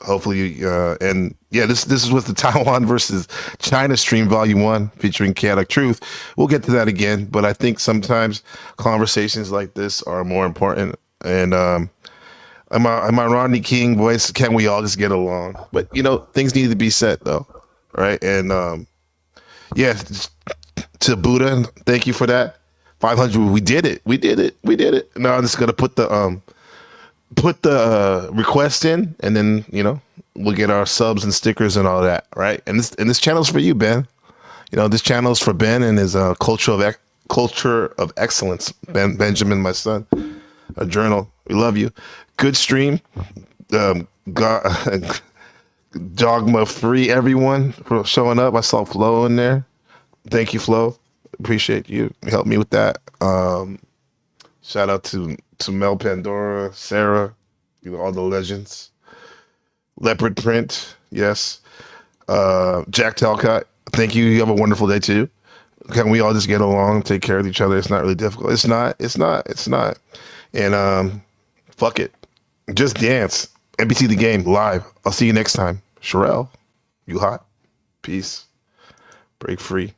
Hopefully, and yeah, this is with the Taiwan versus China stream volume 1 featuring Chaotic Truth. We'll get to that again, but I think sometimes conversations like this are more important. And I'm a Rodney King voice. Can't we all just get along? But things need to be said though, right? And yeah, to Buddha, thank you for that. 500, we did it. Now I'm just gonna put the request in, and then we'll get our subs and stickers and all that, right? And this channel's for you, Ben. This channel's for Ben and his culture of excellence. Benjamin, my son, a journal. We love you. Good stream. God, dogma free, everyone for showing up. I saw Flo in there. Thank you, Flo. Appreciate you. Help me with that. Shout out to Mel Pandora, Sarah, all the legends. Leopard Print, yes. Jack Talcott, thank you. You have a wonderful day too. Can we all just get along, take care of each other? It's not really difficult. It's not. And fuck it. Just dance. NBC The Game live. I'll see you next time. Sherelle, you hot? Peace. Break free.